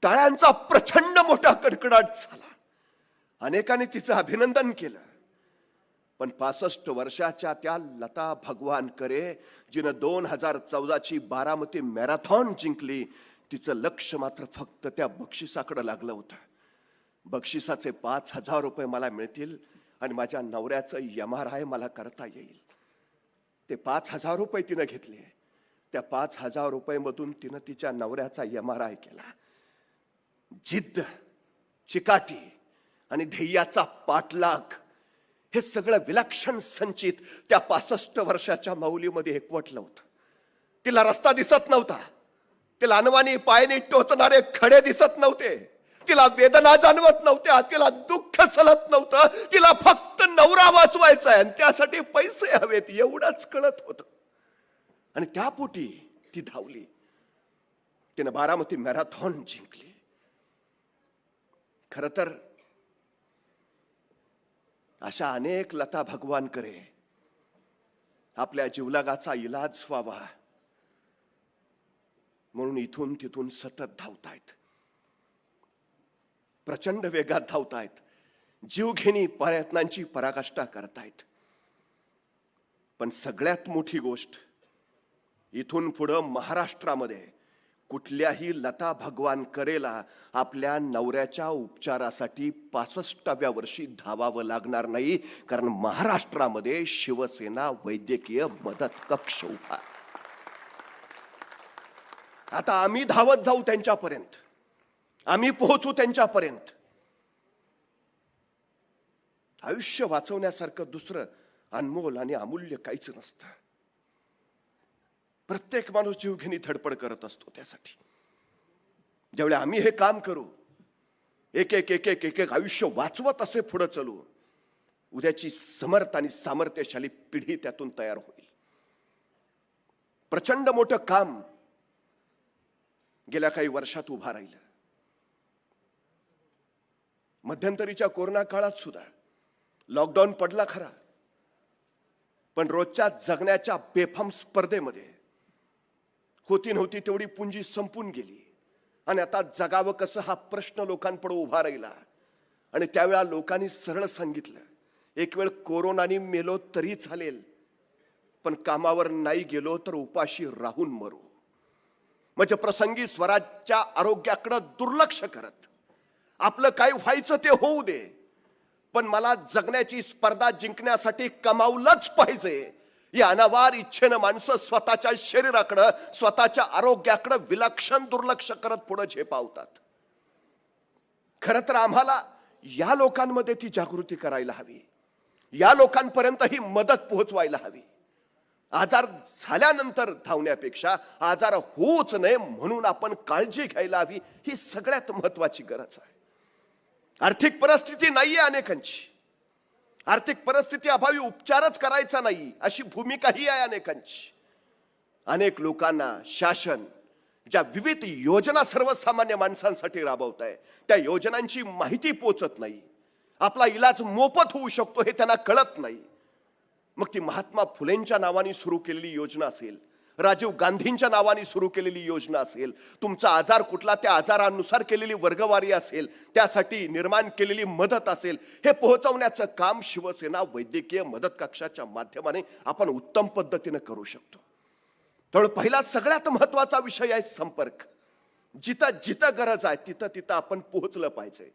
टाळ्यांचा प्रचंड मोठा कडकडाट झाला. अनेकांनी तिचं अभिनंदन केलं. पण 65 वर्षाच्या त्या लता भगवान करे, जिनं 2014ची बारामती मॅरेथॉन जिंकली, तिचं लक्ष मात्र फक्त त्या बक्षिसाकडे लागलं होतं. बक्षिसाचे 5,000 रुपये मला मिळतील आणि माझ्या नवऱ्याचं MRI मला करता येईल. ते 5,000 रुपये तिनं घेतले. त्या 5,000 रुपयेमधून तिनं तिच्या नवऱ्याचा MRI केला. जिद्द, चिकाटी आणि ध्येयाचा पाठलाग हे सगळं विलक्षण संचित त्या 65 वर्षाच्या माऊलीमध्ये एकवटलं होतं. तिला रस्ता दिसत नव्हता. तिला अनवाणी पायाने टोचणारे खडे दिसत नव्हते. तिला वेदना जाणवत नव्हत्या. तिला दुःख सलत नव्हतं. तिला फक्त नवरा वाचवायचा आहे आणि त्यासाठी पैसे हवेत एवढंच कळत होतं. आणि त्यापोटी ती धावली. तिनं बारामती मॅरेथॉन जिंकली. खर तर अशा अनेक लता भगवानकडे आपल्या जीवलागाचा इलाज व्हावा म्हणून इथून तिथून सतत धावतायत. प्रचंड वेगात धावतायत. जीवघेणी प्रयत्नांची पराकाष्ठा करतायत. पण सगळ्यात मोठी गोष्ट, इथून पुढं महाराष्ट्रामध्ये कुठल्याही लता भगवान करेला आपल्या नवऱ्याच्या उपचारासाठी 65व्या वर्षी धावावं लागणार नाही. कारण महाराष्ट्रामध्ये शिवसेना वैद्यकीय मदत कक्ष उभा. आता आम्ही धावत जाऊ त्यांच्यापर्यंत. आम्ही पोहोचू त्यांच्यापर्यंत. आयुष्य वाचवण्यासारखं दुसरं अनमोल आणि अमूल्य काहीच नसतं. प्रत्येक माणूस जीवघेणी धडपड करत असतो त्यासाठी. ज्यावेळी आम्ही हे काम करू, एक एक एक एक एक एक आयुष्य वाचवत असे पुढे चलू, उद्याची समर्थ आणि सामर्थ्यशाली पिढी त्यातून तयार होईल. प्रचंड मोठं काम गेल्या काही वर्षात उभा राहिलं. मध्यंतरीच्या कोरोना काळात सुद्धा लॉकडाऊन पडला खरा, पण रोजच्या जगण्याच्या बेफाम स्पर्धेमध्ये होती नव्हती तेवढी पुंजी संपून गेली. आणि आता जगावं कसं हा प्रश्न लोकांपुढे उभा राहिला. आणि त्यावेळा लोकांनी सरळ सांगितलं, एक वेळ कोरोनाने मेलो तरी चालेल, पण कामावर नाही गेलो तर उपाशी राहून मरू. म्हणजे प्रसंगी स्वराज्याच्या आरोग्याकडे दुर्लक्ष करत आपलं काय व्हायचं ते होऊ दे, पण मला जगण्याची स्पर्धा जिंकण्यासाठी कमावलंच पाहिजे या अनावार इच्छेनं माणसं स्वतःच्या शरीराकडे, स्वतःच्या आरोग्याकडे विलक्षण दुर्लक्ष करत पुढे झेपावतात. खरं तर आम्हाला या लोकांमध्ये ती जागृती करायला हवी. या लोकांपर्यंत ही मदत पोहोचवायला हवी. आजार झाल्यानंतर धावण्यापेक्षा आजार होऊच नये म्हणून आपण काळजी घ्यायला हवी. ही सगळ्यात महत्वाची गरज आहे. आर्थिक परिस्थिती नाहीये अनेकांची. आर्थिक परिस्थिती अभावी उपचारच करायचा नाही अशी भूमिकाही आहे अनेकांची. अनेक लोकांना शासन ज्या विविध योजना सर्वसामान्य माणसांसाठी राबवत आहे त्या योजनांची माहिती पोचत नाही. आपला इलाज मोफत होऊ शकतो हे त्यांना कळत नाही. मग ती महात्मा फुलेंच्या नावाने सुरू केलेली योजना असेल, राजीव गांधींच्या नावाने सुरू केलेली योजना असेल, तुमचा आजार कुठला त्या आजारानुसार केलेली वर्गवारी असेल, त्यासाठी निर्माण केलेली मदत असेल, हे पोहोचवण्याचं काम शिवसेना वैद्यकीय मदत कक्षाच्या माध्यमाने आपण उत्तम पद्धतीने करू शकतो. त्यामुळे पहिला सगळ्यात महत्वाचा विषय आहे संपर्क. जिथं जिथं गरज आहे तिथं तिथं आपण पोहोचलं पाहिजे.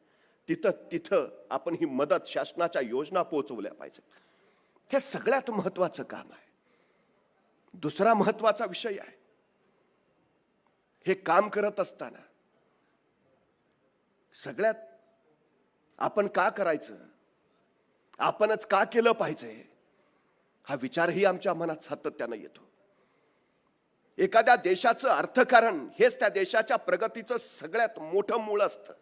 तिथं तिथं आपण ही मदत, शासनाच्या योजना पोहोचवल्या पाहिजे. हे सगळ्यात महत्वाचं काम आहे. दुसरा महत्वाचा विषय आहे, हे काम करत असताना सगळ्यात आपण का करायचं, आपणच का केलं पाहिजे हा विचारही आमच्या मनात सातत्यानं येतो. एखाद्या देशाचं अर्थकारण हेच त्या देशाच्या प्रगतीचं सगळ्यात मोठं मूळ असतं.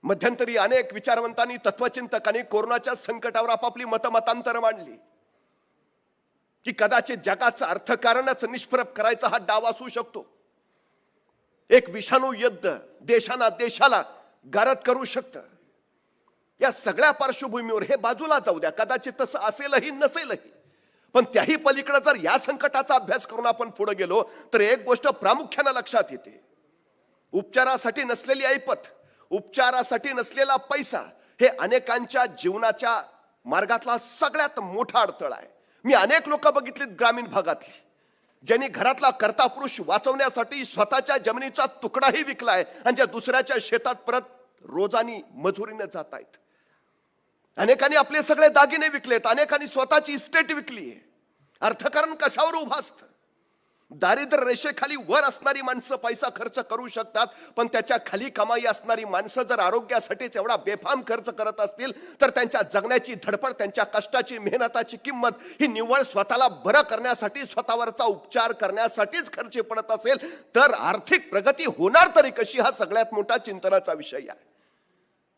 मध्यंतरी अनेक विचारवंतांनी, तत्वचिंतकांनी कोरोनाच्या संकटावर आपापली मतांतर मांडली की कदाचित जगाचं अर्थकारणच निष्प्रभ करायचा हा डाव असू शकतो. एक विषाणू युद्ध देशाला गारद करू शकतं. या सगळ्या पार्श्वभूमीवर हे बाजूला जाऊ द्या, कदाचित तसं असेलही नसेलही, पण त्याही पलीकडे जर या संकटाचा अभ्यास करून आपण पुढे गेलो तर एक गोष्ट प्रामुख्याने लक्षात येते. उपचारासाठी नसलेली ऐपत, उपचारासाठी नसलेला पैसा हे अनेकांच्या जीवनाच्या मार्गातला सगळ्यात मोठा अडथळा आहे. मी अनेक लोक बघितलीत ग्रामीण भागातली, ज्यांनी घरातला कर्ता पुरुष वाचवण्यासाठी स्वतःच्या जमिनीचा तुकडाही विकलाय आणि ज्या दुसऱ्याच्या शेतात परत रोजानी मजुरीने जात आहेत. अनेकांनी आपले सगळे दागिने विकलेत, अनेकांनी स्वतःची इस्टेट विकली आहे. अर्थकारण कशावर उभं असतं? दारिद्र्य रेषेखाली वर असणारी माणसं पैसा खर्च करू शकतात, पण त्याच्या खाली कमाई असणारी माणसं जर आरोग्यासाठीच एवढा बेफाम खर्च करत असतील तर त्यांच्या जगण्याची धडपड, त्यांच्या कष्टाची, मेहनताची किंमत ही निव्वळ स्वतःला बरं करण्यासाठी, स्वतःवरचा उपचार करण्यासाठीच खर्ची पडत असेल तर आर्थिक प्रगती होणार तरी कशी, हा सगळ्यात मोठा चिंतनाचा विषय आहे.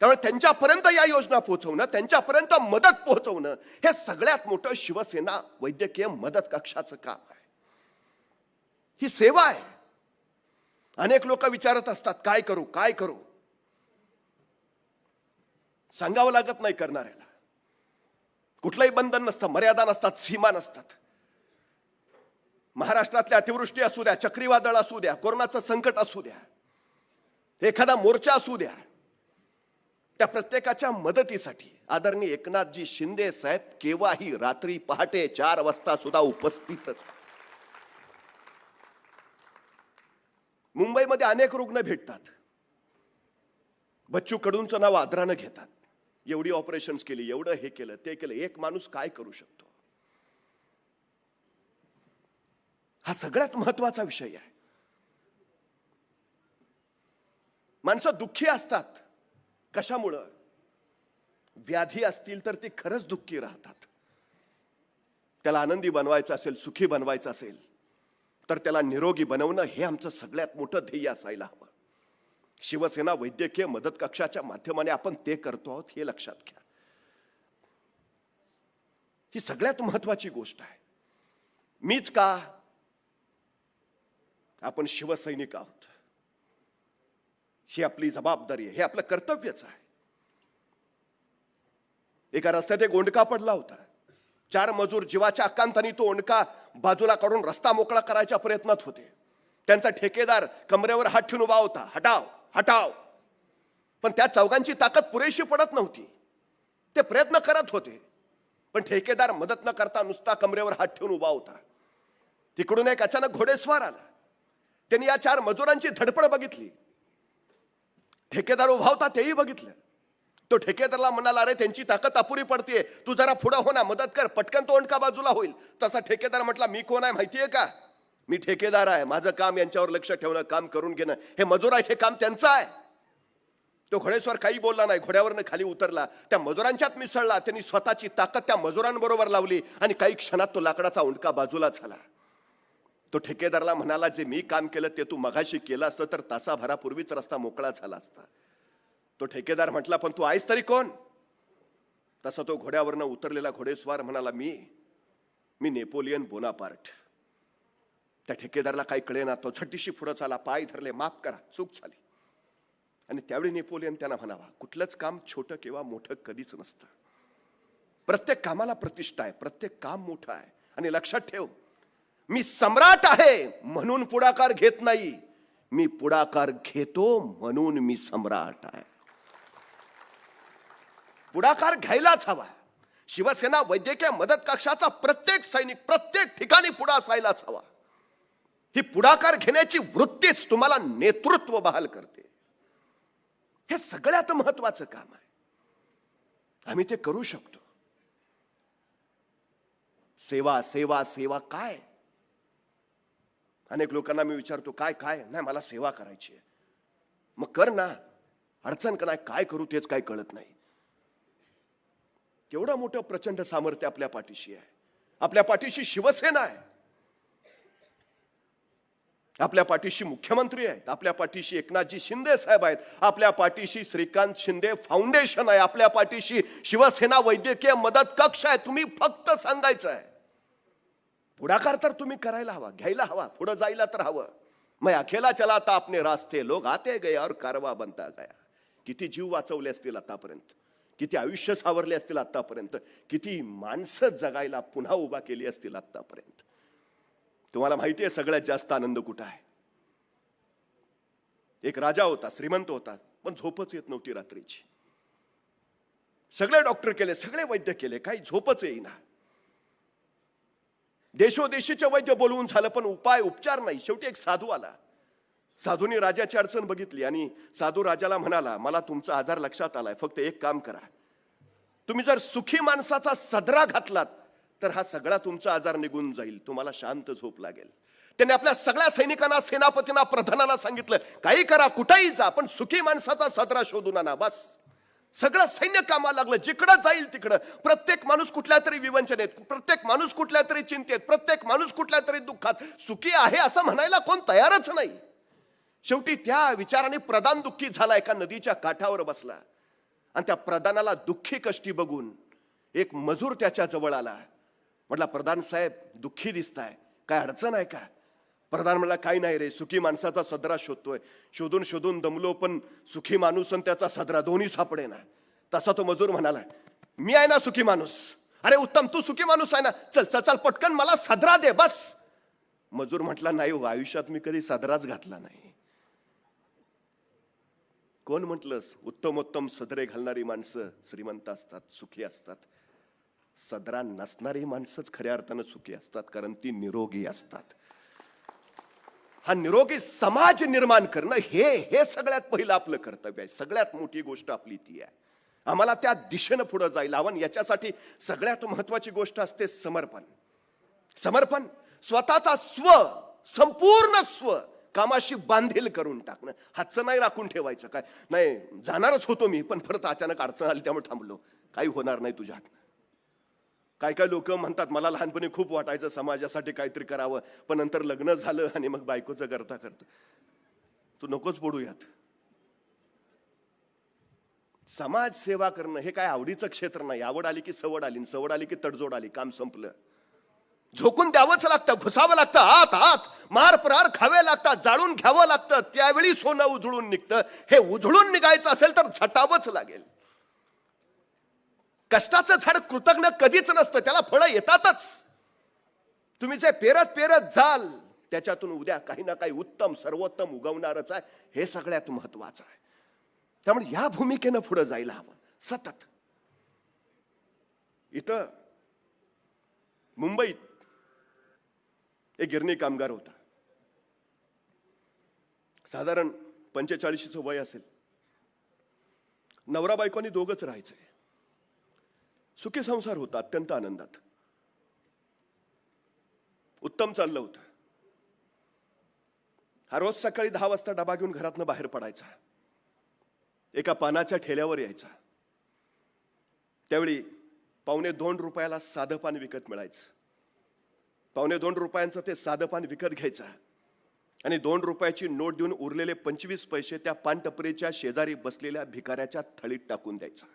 त्यामुळे त्यांच्यापर्यंत या योजना पोहोचवणं, त्यांच्यापर्यंत मदत पोहोचवणं हे सगळ्यात मोठं शिवसेना वैद्यकीय मदत कक्षाचं काम आहे. ही सेवा आहे. अनेक लोक विचारत असतात काय करू काय करू. सांगावं लागत नाही करणाऱ्याला. कुठलंही बंधन नसतं, मर्यादा नसतात, सीमा नसतात. महाराष्ट्रातल्या अतिवृष्टी असू द्या, चक्रीवादळ असू द्या, कोरोनाचं संकट असू द्या, एखादा मोर्चा असू द्या, त्या प्रत्येकाच्या मदतीसाठी आदरणीय एकनाथजी शिंदे साहेब केव्हाही रात्री पहाटे 4 वाजता सुद्धा उपस्थितच. मुंबईमध्ये अनेक रुग्ण भेटतात, बच्चू कडूंचं नाव आदरानं घेतात. एवढी ऑपरेशन्स केली, एवढं हे केलं ते केलं. एक माणूस काय करू शकतो? हा सगळ्यात महत्वाचा विषय आहे. माणसं दुःखी असतात. कशामुळं? व्याधी असतील तर ती खरंच दुःखी राहतात. त्याला आनंदी बनवायचं असेल, सुखी बनवायचं असेल तर त्याला निरोगी बनवणं हे आमचं सगळ्यात मोठं ध्येय असायला हवं. शिवसेना वैद्यकीय मदत कक्षाच्या माध्यमाने आपण ते करतो आहोत हे लक्षात घ्या. ही सगळ्यात महत्वाची गोष्ट आहे. मीच का? आपण शिवसैनिक आहोत. ही आपली जबाबदारी आहे, हे आपलं कर्तव्यच आहे. एका रस्त्यात एक ओंडका पडला होता. 4 मजूर जीवाच्या अकांताने तो ओंडका बाजूला काढून रस्ता मोकळा करायच्या प्रयत्नात होते. त्यांचा ठेकेदार कमरेवर हात ठेवून उभा होता, हटाव हटाव. पण त्या चौघांची ताकद पुरेशी पडत नव्हती. ते प्रयत्न करत होते, पण ठेकेदार मदत न करता नुसता कमरेवर हात ठेवून उभा होता. तिकडून एक अचानक घोडेस्वार आला. त्यांनी या 4 मजुरांची धडपड बघितली. ठेकेदार उभा होता तेही बघितलं. तो ठेकेदारला म्हणाला, अरे त्यांची ताकद अपुरी पडतीये, तू जरा पुढे हो ना, मदत कर, पटकन तो ओंडका बाजूला होईल. तसा ठेकेदार म्हटला, मी कोण आहे माहितीये का? मी ठेकेदार आहे. माझं काम यांच्यावर लक्ष ठेवणं, काम करून घेणं. हे मजूर आहे, हे काम त्यांचं आहे. तो घोडेस्वार काही बोलला नाही, घोड्यावरनं खाली उतरला, त्या मजुरांच्यात मिसळला. त्यांनी स्वतःची ताकद त्या मजुरांबरोबर लावली आणि काही क्षणात तो लाकडाचा ओंडका बाजूला झाला. तो ठेकेदारला म्हणाला, जे मी काम केलं ते तू मगाशी केलं असतं तर तासाभरापूर्वीच रस्ता मोकळा झाला असता. तो ठेकेदार म्हटला, पण तू आहेस तरी कोण? तसा तो घोड्यावरनं उतरलेला घोडेस्वार म्हणाला, मी नेपोलियन बोनापार्ट. त्या ठेकेदारला काही कळेना. तो झटदिशी पुढे चाला, पाय धरले, माफ करा, चूक झाली. आणि त्यावेळी नेपोलियन त्यांना म्हणावा, कुठलंच काम छोटं किंवा मोठं कधीच नसतं. प्रत्येक कामाला प्रतिष्ठा आहे, प्रत्येक काम मोठं आहे. आणि लक्षात ठेव, मी सम्राट आहे म्हणून पुढाकार घेत नाही, मी पुढाकार घेतो म्हणून मी सम्राट आहे. पुढाकार घ्यायलाच हवा. शिवसेना वैद्यकीय मदत कक्षाचा प्रत्येक सैनिक प्रत्येक ठिकाणी पुढे असायलाच हवा. ही पुढाकार घेण्याची वृत्तीच तुम्हाला नेतृत्व बहाल करते. हे सगळ्यात महत्वाचं काम आहे. आम्ही ते करू शकतो. सेवा सेवा सेवा काय? अनेक लोकांना मी विचारतो, काय काय? नाही, मला सेवा करायची आहे. मग कर ना, अडचण का नाही? काय करू तेच काय कळत नाही. केवढं मोठं प्रचंड सामर्थ्य आपल्या पाठीशी आहे. आपल्या पाठीशी शिवसेना आहे. आपल्या पाठीशी मुख्यमंत्री आहेत. आपल्या पाठीशी एकनाथजी शिंदे साहेब आहेत. आपल्या पाठीशी श्रीकांत शिंदे फाउंडेशन आहे. आपल्या पाठीशी शिवसेना वैद्यकीय मदत कक्ष आहे. तुम्ही फक्त सांगायचं आहे. पुढाकार तर तुम्ही करायला हवा, घ्यायला हवा, पुढे जायला तर हवं. मैं अकेला चला था अपने रास्ते, लोग आते गए और कारवा बनता गया. किती जीव वाचवले असतील आतापर्यंत, किती आयुष्य सावरले असतील आतापर्यंत, किती माणसं जगायला पुन्हा उभा केली असतील आतापर्यंत. तुम्हाला माहिती आहे सगळ्यात जास्त आनंद कुठं आहे? एक राजा होता, श्रीमंत होता, पण झोपच येत नव्हती रात्रीची. सगळे डॉक्टर केले, सगळे वैद्य केले, काही झोपच येईना. देशोदेशीचे वैद्य बोलवून झालं, पण उपचार नाही. शेवटी एक साधू आला. साधूने राजाची अडचण बघितली आणि साधू राजाला म्हणाला, मला तुमचा आजार लक्षात आलाय, फक्त एक काम करा, तुम्ही जर सुखी माणसाचा सदरा घातलात तर हा सगळा तुमचा आजार निघून जाईल, तुम्हाला शांत झोप लागेल. त्याने आपल्या सगळ्या सैनिकांना, सेनापतींना, प्रधानांना सांगितलं, काही करा, कुठेही जा, पण सुखी माणसाचा सदरा शोधून आणा. बस सगळं सैन्य कामाला लागलं. जिकडं जाईल तिकडं प्रत्येक माणूस कुठल्या तरी विवंचनेत, प्रत्येक माणूस कुठल्या तरी चिंतेत, प्रत्येक माणूस कुठल्या तरी दुःखात. सुखी आहे असं म्हणायला कोण तयारच नाही. शेवटी त्या विचाराने प्रधान दुःखी झाला, एका नदीच्या काठावर बसला आणि त्या प्रधानाला दुःखी कष्टी बघून एक मजूर त्याच्या जवळ आला. म्हटला, प्रधान साहेब दुःखी दिसताय, काय अडचण आहे का? प्रधान म्हणला, काही नाही रे, सुखी माणसाचा सदरा शोधतोय, शोधून शोधून दमलो, पण सुखी माणूस आणि त्याचा सदरा दोन्ही सापडे ना. तसा तो मजूर म्हणाला, मी आहे ना सुखी माणूस. अरे उत्तम, तू सुखी माणूस आहे ना, चल चल चल पटकन मला सदरा दे बस. मजूर म्हटला, नाही हो, आयुष्यात मी कधी सदराच घातला नाही. कोण म्हटलंस? उत्तम उत्तम सदरे घालणारी माणसं श्रीमंत असतात, सुखी असतात. सदरा नसणारी माणसंच खऱ्या अर्थानं सुखी असतात, कारण ती निरोगी असतात. हा निरोगी समाज निर्माण करणं हे सगळ्यात पहिलं आपलं कर्तव्य आहे. सगळ्यात मोठी गोष्ट आपली ती आहे. आम्हाला त्या दिशेनं पुढे जायला हवं. याच्यासाठी सगळ्यात महत्वाची गोष्ट असते समर्पण. समर्पण, स्वतःचा स्व, संपूर्ण स्व कामाशी बांधील करून टाकणं. हातचं नाही राखून ठेवायचं. काय नाही, जाणारच होतो मी, पण परत अचानक अडचण आली त्यामुळे थांबलो. काही होणार नाही तुझ्या हातनं. काय काय लोक म्हणतात, मला लहानपणी खूप वाटायचं समाजासाठी काहीतरी करावं, पण नंतर लग्न झालं आणि मग बायकोचं करता करता तू नकोच पडू यात. समाज सेवा करणं हे काय आवडीचं क्षेत्र नाही. आवड आली की सवड आली, सवड आली की तडजोड आली, काम संपलं. झोकून द्यावंच लागतं, घुसावं लागतं, हात हात मार प्रहार खावे लागतात, जाळून घ्यावं लागतं, त्यावेळी सोनं उजळून निघतं. हे उजळून निघायचं असेल तर झटावंच लागेल. कष्टाचं झाड कृतज्ञ कधीच नसतं, त्याला फळं येतातच. तुम्ही जे पेरत पेरत जाल त्याच्यातून उद्या काही ना काही उत्तम सर्वोत्तम उगवणारच आहे. हे सगळ्यात महत्वाचं आहे. त्यामुळे या भूमिकेनं पुढे जायला हवं सतत. इथं मुंबईत एक गिरणी कामगार होता. साधारण 45चं वय असेल. नवरा बायकोनी दोघच राहायचे. सुखी संसार होता, अत्यंत आनंदात. उत्तम चाललं होतं. हा रोज सकाळी 10 वाजता डबा घेऊन घरातनं बाहेर पडायचा. एका पानाच्या ठेल्यावर यायचा. त्यावेळी ₹2.25 साधं पान विकत मिळायचं. ₹2.25 ते साधं पान विकत घ्यायचा आणि ₹2 नोट देऊन उरलेले 25 पैसे त्या पान टपरीच्या शेजारी बसलेल्या भिकाऱ्याच्या थळीत टाकून द्यायचा.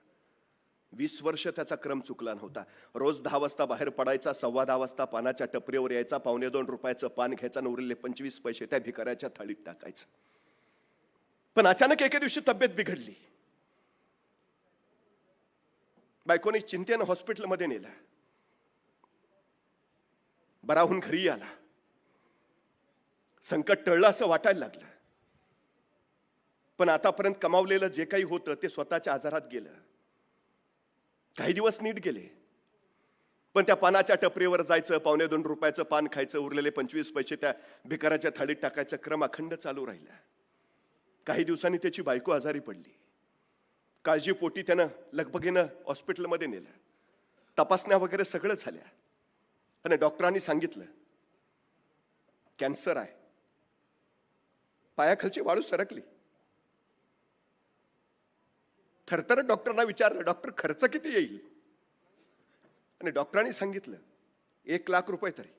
20 वर्ष त्याचा क्रम चुकला नव्हता. रोज 10 वाजता बाहेर पडायचा, 10:15 वाजता पानाच्या टपरीवर यायचा, ₹2.25 पान घ्यायचा आणि उरलेले 25 पैसे त्या भिकाऱ्याच्या थाळीत टाकायचं. पण अचानक एके दिवशी तब्येत बिघडली. बायकोने चिंतेनं हॉस्पिटलमध्ये नेला. बरा होऊन घरी आला. संकट टळलं असं वाटायला लागलं. पण आतापर्यंत कमावलेलं जे काही होतं ते स्वतःच्या आजारात गेलं. काही दिवस नीट गेले, पण त्या पानाच्या टपरीवर जायचं, ₹2.25 पान खायचं, उरलेले 25 पैसे त्या भिकाऱ्याच्या थाळीत टाकायचा क्रम अखंड चालू राहिला. काही दिवसांनी त्याची बायको आजारी पडली. काळजीपोटी त्यानं लगबगीनं हॉस्पिटलमध्ये नेलं. तपासण्या वगैरे सगळं झाल्या आणि डॉक्टरांनी सांगितलं कॅन्सर आहे. पायाखालची वाळू सरकली. थरथर डॉक्टरांना विचारलं, डॉक्टर खर्च किती येईल? आणि डॉक्टरांनी सांगितलं ₹1,00,000 तरी.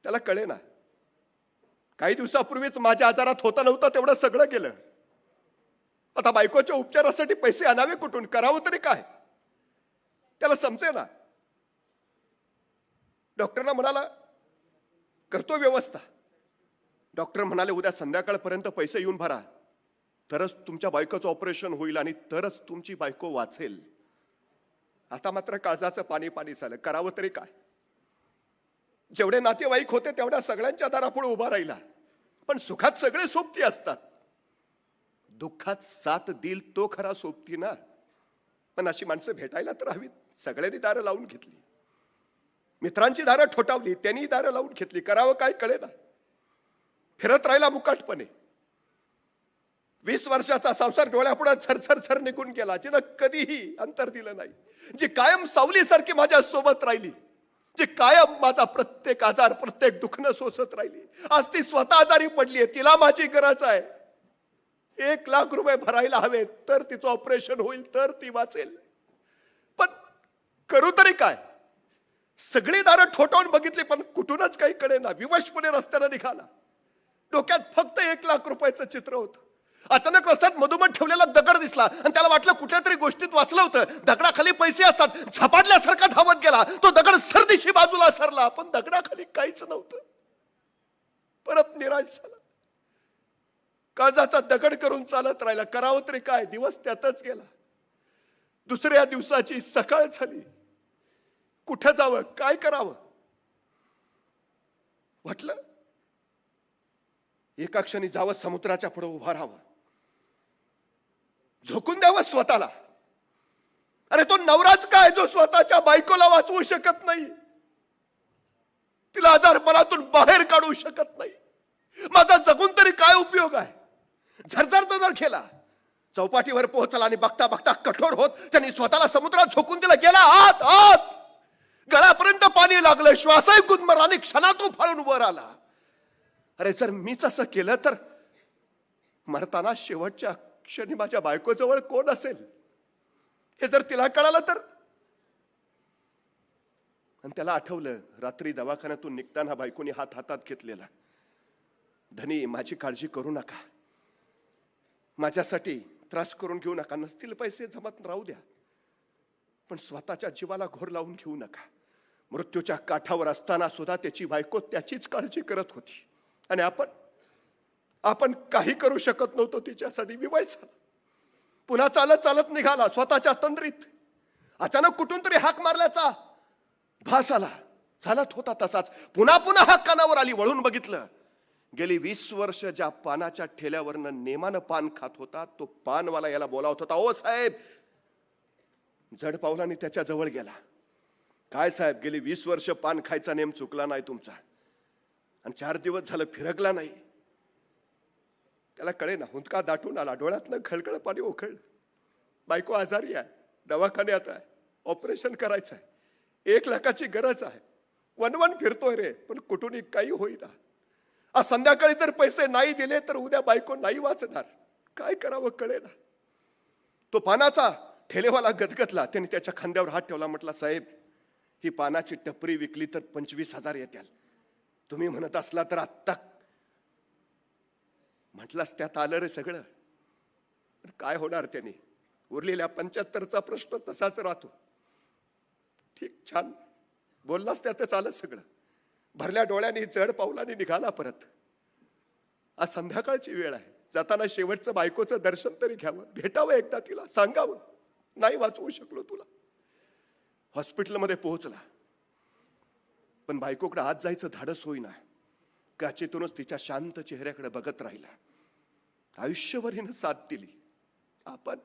त्याला कळे ना, काही दिवसापूर्वीच माझ्या आजारात होता नव्हता तेवढं सगळं गेलं. आता बायकोच्या उपचारासाठी पैसे आणावे कुठून, करावं तरी काय? त्याला समजे ना. डॉक्टरना म्हणाला करतो व्यवस्था. डॉक्टर म्हणाले उद्या संध्याकाळपर्यंत पैसे येऊन भरा, तरच तुमच्या बायकोचं ऑपरेशन होईल आणि तरच तुमची बायको वाचेल. आता मात्र काळजाचं पाणी पाणी झालं, करावं तरी काय? जेवढे नातेवाईक होते तेवढ्या सगळ्यांच्या दारापुढे उभा राहिला. पण सुखात सगळे सोबती असतात, दुःखात साथ देईल तो खरा सोबती ना. पण अशी माणसं भेटायला तर हवीत. सगळ्यांनी दारं लावून घेतली. मित्रांची दारं ठोठावली, त्यांनी दारं लावून घेतली. करावं काय कळे ना. फिरत राहिला मुकाटपणे. 20 वर्षाचा संसार डोळ्यापुढे झरझर निघून गेला, जिनं कधीही अंतर दिलं नाही, जी कायम सावलीसारखी माझ्या सोबत राहिली, जी कायम माझा प्रत्येक आजार प्रत्येक दुखणं सोसत राहिली. आज ती स्वतः आजारी पडलीये, तिला माझी गरज आहे. 1,00,000 रुपये भरायला हवेत तर तिचं ऑपरेशन होईल, तर ती वाचेल. पण करू तरी काय? सगळी दारं ठोठावून बघितली पण कुठूनच काही कळेना. विवशपणे रस्त्याने निघाला. डोक्यात फक्त 1,00,000 रुपयाचं चित्र होतं. अचानक रस्त्यात मधोमध ठेवलेला दगड दिसला आणि त्याला वाटलं कुठल्या तरी गोष्टीत वाचलं होतं. दगडाखाली पैसे असतात. झपाटल्यासारखा धावत गेला. तो दगड सरदिशी बाजूला सरला, पण दगडाखाली काहीच नव्हतं. परत निराश झाला. काळजाचा दगड करून चालत राहिला. करावं तरी काय? दिवस त्यातच गेला. दुसऱ्या दिवसाची सकाळ झाली. कुठं जावं, काय करावं वाटलं. एका क्षणी जावं, समुद्राच्या पुढे उभा राहावं, झोकून द्यावं स्वतःला. अरे तो नवराच काय जो स्वतःच्या बायकोला वाचवू शकत नाही, तिला आजारपणातून बाहेर काढू शकत नाही. माझा जगून तरी काय उपयोग आहे? झरझर केला. चौपाटीवर पोहोचला आणि बघता बघता कठोर होत त्यांनी स्वतःला समुद्रात झोकून दिला. गेला आत आत. गळ्यापर्यंत पाणी लागलं. श्वासही गुदमरला आणि क्षणात फाळून वर आला. अरे जर मीच असं केलं तर मरताना शेवटच्या क्षणी माझ्या बायकोजवळ कोण असेल हे जर तिला कळालं तर. आणि त्याला आठवलं रात्री दवाखान्यातून निघताना बायकोनी हात हातात घेतलेला. धनी, माझी काळजी करू नका, माझ्यासाठी त्रास करून घेऊ नका, नसतील पैसे जमत राहू द्या, पण स्वतःच्या जीवाला घोर लावून घेऊ नका. मृत्यूच्या काठावर असताना सुद्धा त्याची बायको त्याचीच काळजी करत होती आणि आपण काही करू शकत नव्हतो तिच्यासाठी. विवायचा पुन्हा चालत चालत निघाला स्वतःच्या तंद्रीत. अचानक कुठून तरी हाक मारल्याचा भास आला. चालत होता तसाच. पुन्हा पुन्हा हाक कानावर आली. वळून बघितलं. गेली 20 वर्ष ज्या पानाच्या ठेल्यावरनं नेमानं पान खात होता तो पानवाला याला बोलावत होता. ओ साहेब. जड पावलाने त्याच्या जवळ गेला. काय साहेब, गेली 20 वर्ष पान खायचा नेम चुकला नाही तुमचा, आणि 4 दिवस झालं फिरकला नाही. त्याला कळे ना, हुंदका दाटून आला. डोळ्यातनं खळखळ पाणी ओखळलं. बायको आजारी आहे, दवाखान्यात आहे, ऑपरेशन करायचं आहे, 1,00,000ची गरज आहे. वनवन फिरतोय रे, पण कुठूनही काही होईना. आज संध्याकाळी जर पैसे नाही दिले तर उद्या बायको नाही वाचणार. काय करावं कळेना. तो पानाचा ठेलेवाला गदगदला. त्याने त्याच्या खांद्यावर हात ठेवला. म्हटला, साहेब, ही पानाची टपरी विकली तर 25,000 येतील. तुम्ही म्हणत असला तर आत्ता. म्हटलास त्यात आलं रे सगळं. काय होणार त्याने? उरलेल्या 75चा प्रश्न तसाच राहतो. ठीक, छान बोललास, त्यातच आलं सगळं. भरल्या डोळ्यांनी जड पावलांनी निघाला परत. आज संध्याकाळची वेळ आहे. जाताना शेवटचं बायकोचं दर्शन तरी घ्यावं, भेटावं एकदा तिला, सांगावं नाही वाचवू शकलो तुला. हॉस्पिटलमध्ये पोहोचला, पण बायकोकडे आज जायचं धाडस होईना. काचेतूनच तिच्या शांत चेहऱ्याकडे बघत राहिला. आयुष्यभर हिनं साथ दिली. आपण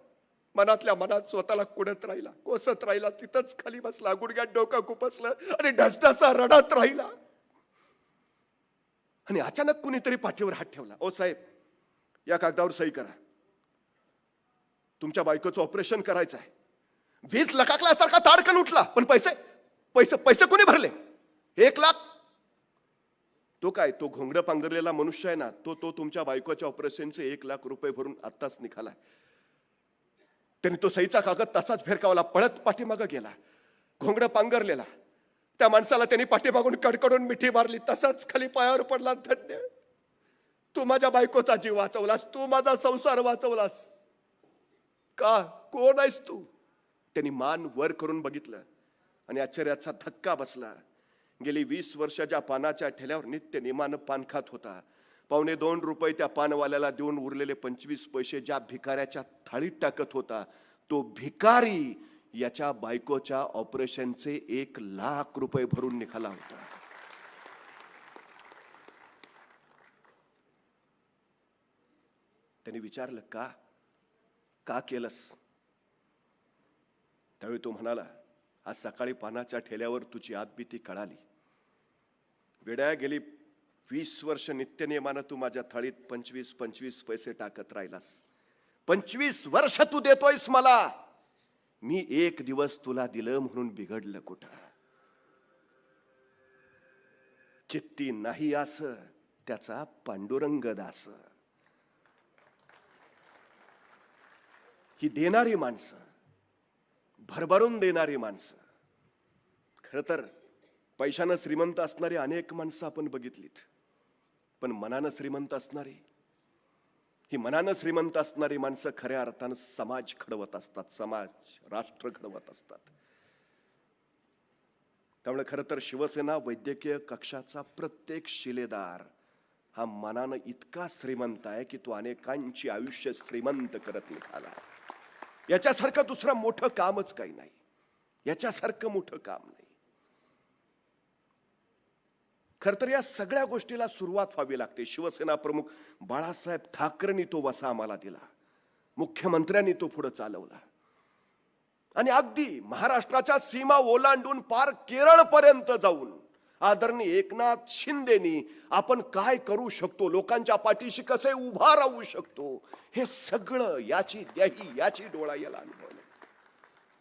मनातल्या मनात स्वतःला कुडत राहिला, कोसत राहिला. तिथंच खाली बसला, गुडघ्यात डोकं खुपसलं आणि ढसढसा रडत राहिला. आणि अचानक कुणीतरी पाठीवर हात ठेवला. ओ साहेब, या कागदावर सही करा. तुमच्या बायकोचं ऑपरेशन करायचं आहे. 20 लकाकल्यासारखा ताडकन उठला. पण पैसे पैसे पैसे कोणी भरले? 1,00,000. तो काय, तो घोंगडं पांघरलेला मनुष्य आहे ना, तो तुमच्या बायकोच्या ऑपरेशनचे 1,00,000 रुपये भरून आत्ताच निघालाय. त्यांनी तो सहीचा कागद तसाच फेरकावला. पळत पाठीमागं गेला. घोंगडं पांघरलेला त्या माणसाला त्यांनी पाठीमागून कडकडून मिठी मारली. तसाच खाली पायावर पडला. धन्य, तू माझ्या बायकोचा जीव वाचवलास, तू माझा संसार वाचवलास. का, कोण आहेस तू? त्यांनी मान वर करून बघितलं आणि आश्चर्याचा धक्का बसला. गेली 20 वर्ष ज्या पानाच्या ठेल्यावर नित्य नेमानं पान खात होता, $2.25 रुपये त्या पानवाल्याला देऊन उरलेले 25 पैसे ज्या भिकाऱ्याच्या थाळीत टाकत होता, तो भिकारी याच्या बायकोच्या ऑपरेशनचे 1,00,000 रुपये भरून निघाला होता. त्यांनी विचारलं, का केलंस? त्यावेळी तो म्हणाला, आज सकाळी पानाच्या ठेल्यावर तुझी आतबीती कळाली. वेड्या, गेली 20 वर्ष नित्यनियमानं तू माझ्या थाळीत 25 पैसे टाकत राहिलास. 25 वर्ष तू देतोयस मला. मी एक दिवस तुला दिलं म्हणून बिघडलं कुठं? चित्ती नाही आस त्याचा पांडुरंग दास. ही देणारी माणसं, भरभरून देणारी माणसं. खरं तर पैशानं श्रीमंत असणारी अनेक माणसं आपण बघितलीत, पण मनानं श्रीमंत असणारी, ही मनानं श्रीमंत असणारी माणसं खऱ्या अर्थानं समाज घडवत असतात, समाज राष्ट्र घडवत असतात. त्यामुळे खरं तर शिवसेना वैद्यकीय कक्षाचा प्रत्येक शिलेदार हा मनानं इतका श्रीमंत आहे की तो अनेकांची आयुष्य श्रीमंत करत निघाला. याच्यासारखं दुसरं मोठं कामच काही नाही. याच्यासारखं मोठं काम नाही. खर तर या सगळ्या गोष्टीला सुरुवात व्हावी लागते. शिवसेना प्रमुख बाळासाहेब ठाकरेंनी तो वसा आम्हाला दिला, मुख्यमंत्र्यांनी तो पुढे चालवला आणि अगदी महाराष्ट्राच्या सीमा ओलांडून पार केरळ पर्यंत जाऊन आदरणीय एकनाथ शिंदेनी आपण काय करू शकतो, लोकांच्या पाठीशी कसे उभा राहू शकतो, हे सगळं याची डोळा याला अनुभवलं.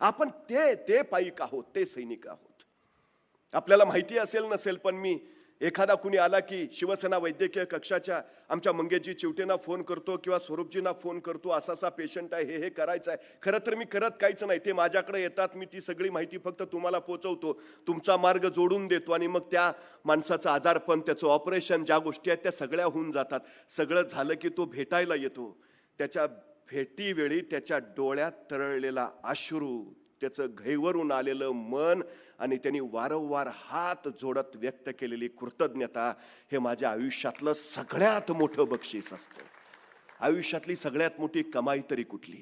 आपण ते पाईक आहोत, ते सैनिक आहोत. आपल्याला माहिती असेल नसेल, पण मी एखादा कुणी आला की शिवसेना वैद्यकीय कक्षाच्या आमच्या मंगेशजी चिवटेंना फोन करतो किंवा स्वरूपजींना फोन करतो, असा पेशंट आहे, हे करायचं आहे. खरं तर मी करत काहीच नाही. ते माझ्याकडे येतात, मी ती सगळी माहिती फक्त तुम्हाला पोहोचवतो, तुमचा मार्ग जोडून देतो आणि मग त्या माणसाचं आजारपण, त्याचं ऑपरेशन, ज्या गोष्टी आहेत त्या सगळ्या होऊन जातात. सगळं झालं की तो भेटायला येतो. त्याच्या भेटीवेळी त्याच्या डोळ्यात तरळलेला अश्रू, त्याचं घैवरून आलेलं मन आणि त्यांनी वारंवार हात जोडत व्यक्त केलेली कृतज्ञता, हे माझ्या आयुष्यातलं सगळ्यात मोठं बक्षीस असतं. आयुष्यातली सगळ्यात मोठी कमाई तरी कुठली?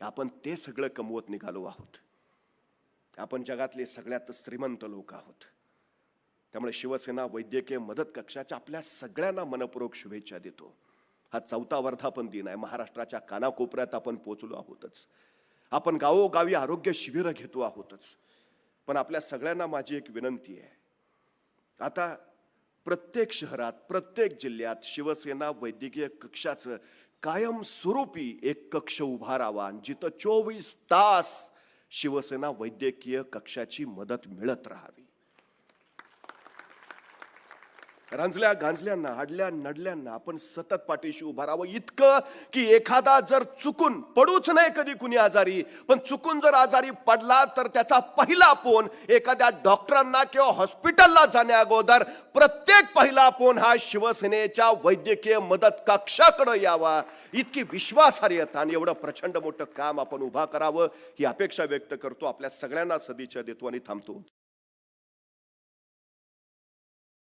आपण ते सगळं कमवत निघालो आहोत. आपण जगातले सगळ्यात श्रीमंत लोक आहोत. त्यामुळे शिवसेना वैद्यकीय मदत कक्षाच्या आपल्या सगळ्यांना मनपूर्वक शुभेच्छा देतो. हा 4था वर्धापन दिन आहे. महाराष्ट्राच्या कानाकोपऱ्यात आपण पोहोचलो आहोतच. आपण गावोगावी आरोग्य शिबिरं घेतो आहोतच. पण आपल्या सगळ्यांना माझी एक विनंती आहे, आता प्रत्येक शहरात, प्रत्येक जिल्ह्यात शिवसेना वैद्यकीय कक्षाचं कायमस्वरूपी एक कक्ष उभा राहावा, जिथं 24 तास शिवसेना वैद्यकीय कक्षाची मदत मिळत राहावी. रांजल्या गांजल्यांना, आडल्या नडल्यांना आपण सतत पाठीशी उभा राहावं, इतकं की एखादा जर चुकून, पडूच नाही कधी कुणी आजारी, पण चुकून जर आजारी पडला तर त्याचा पहिला फोन एखाद्या डॉक्टरांना किंवा हॉस्पिटलला जाण्या अगोदर प्रत्येक पहिला फोन हा शिवसेनेच्या वैद्यकीय मदत कक्षाकडे यावा. इतकी विश्वासार्हता आणि एवढं प्रचंड मोठं काम आपण उभा करावं, ही अपेक्षा व्यक्त करतो. आपल्या सगळ्यांना सदिच्छा देतो आणि थांबतो.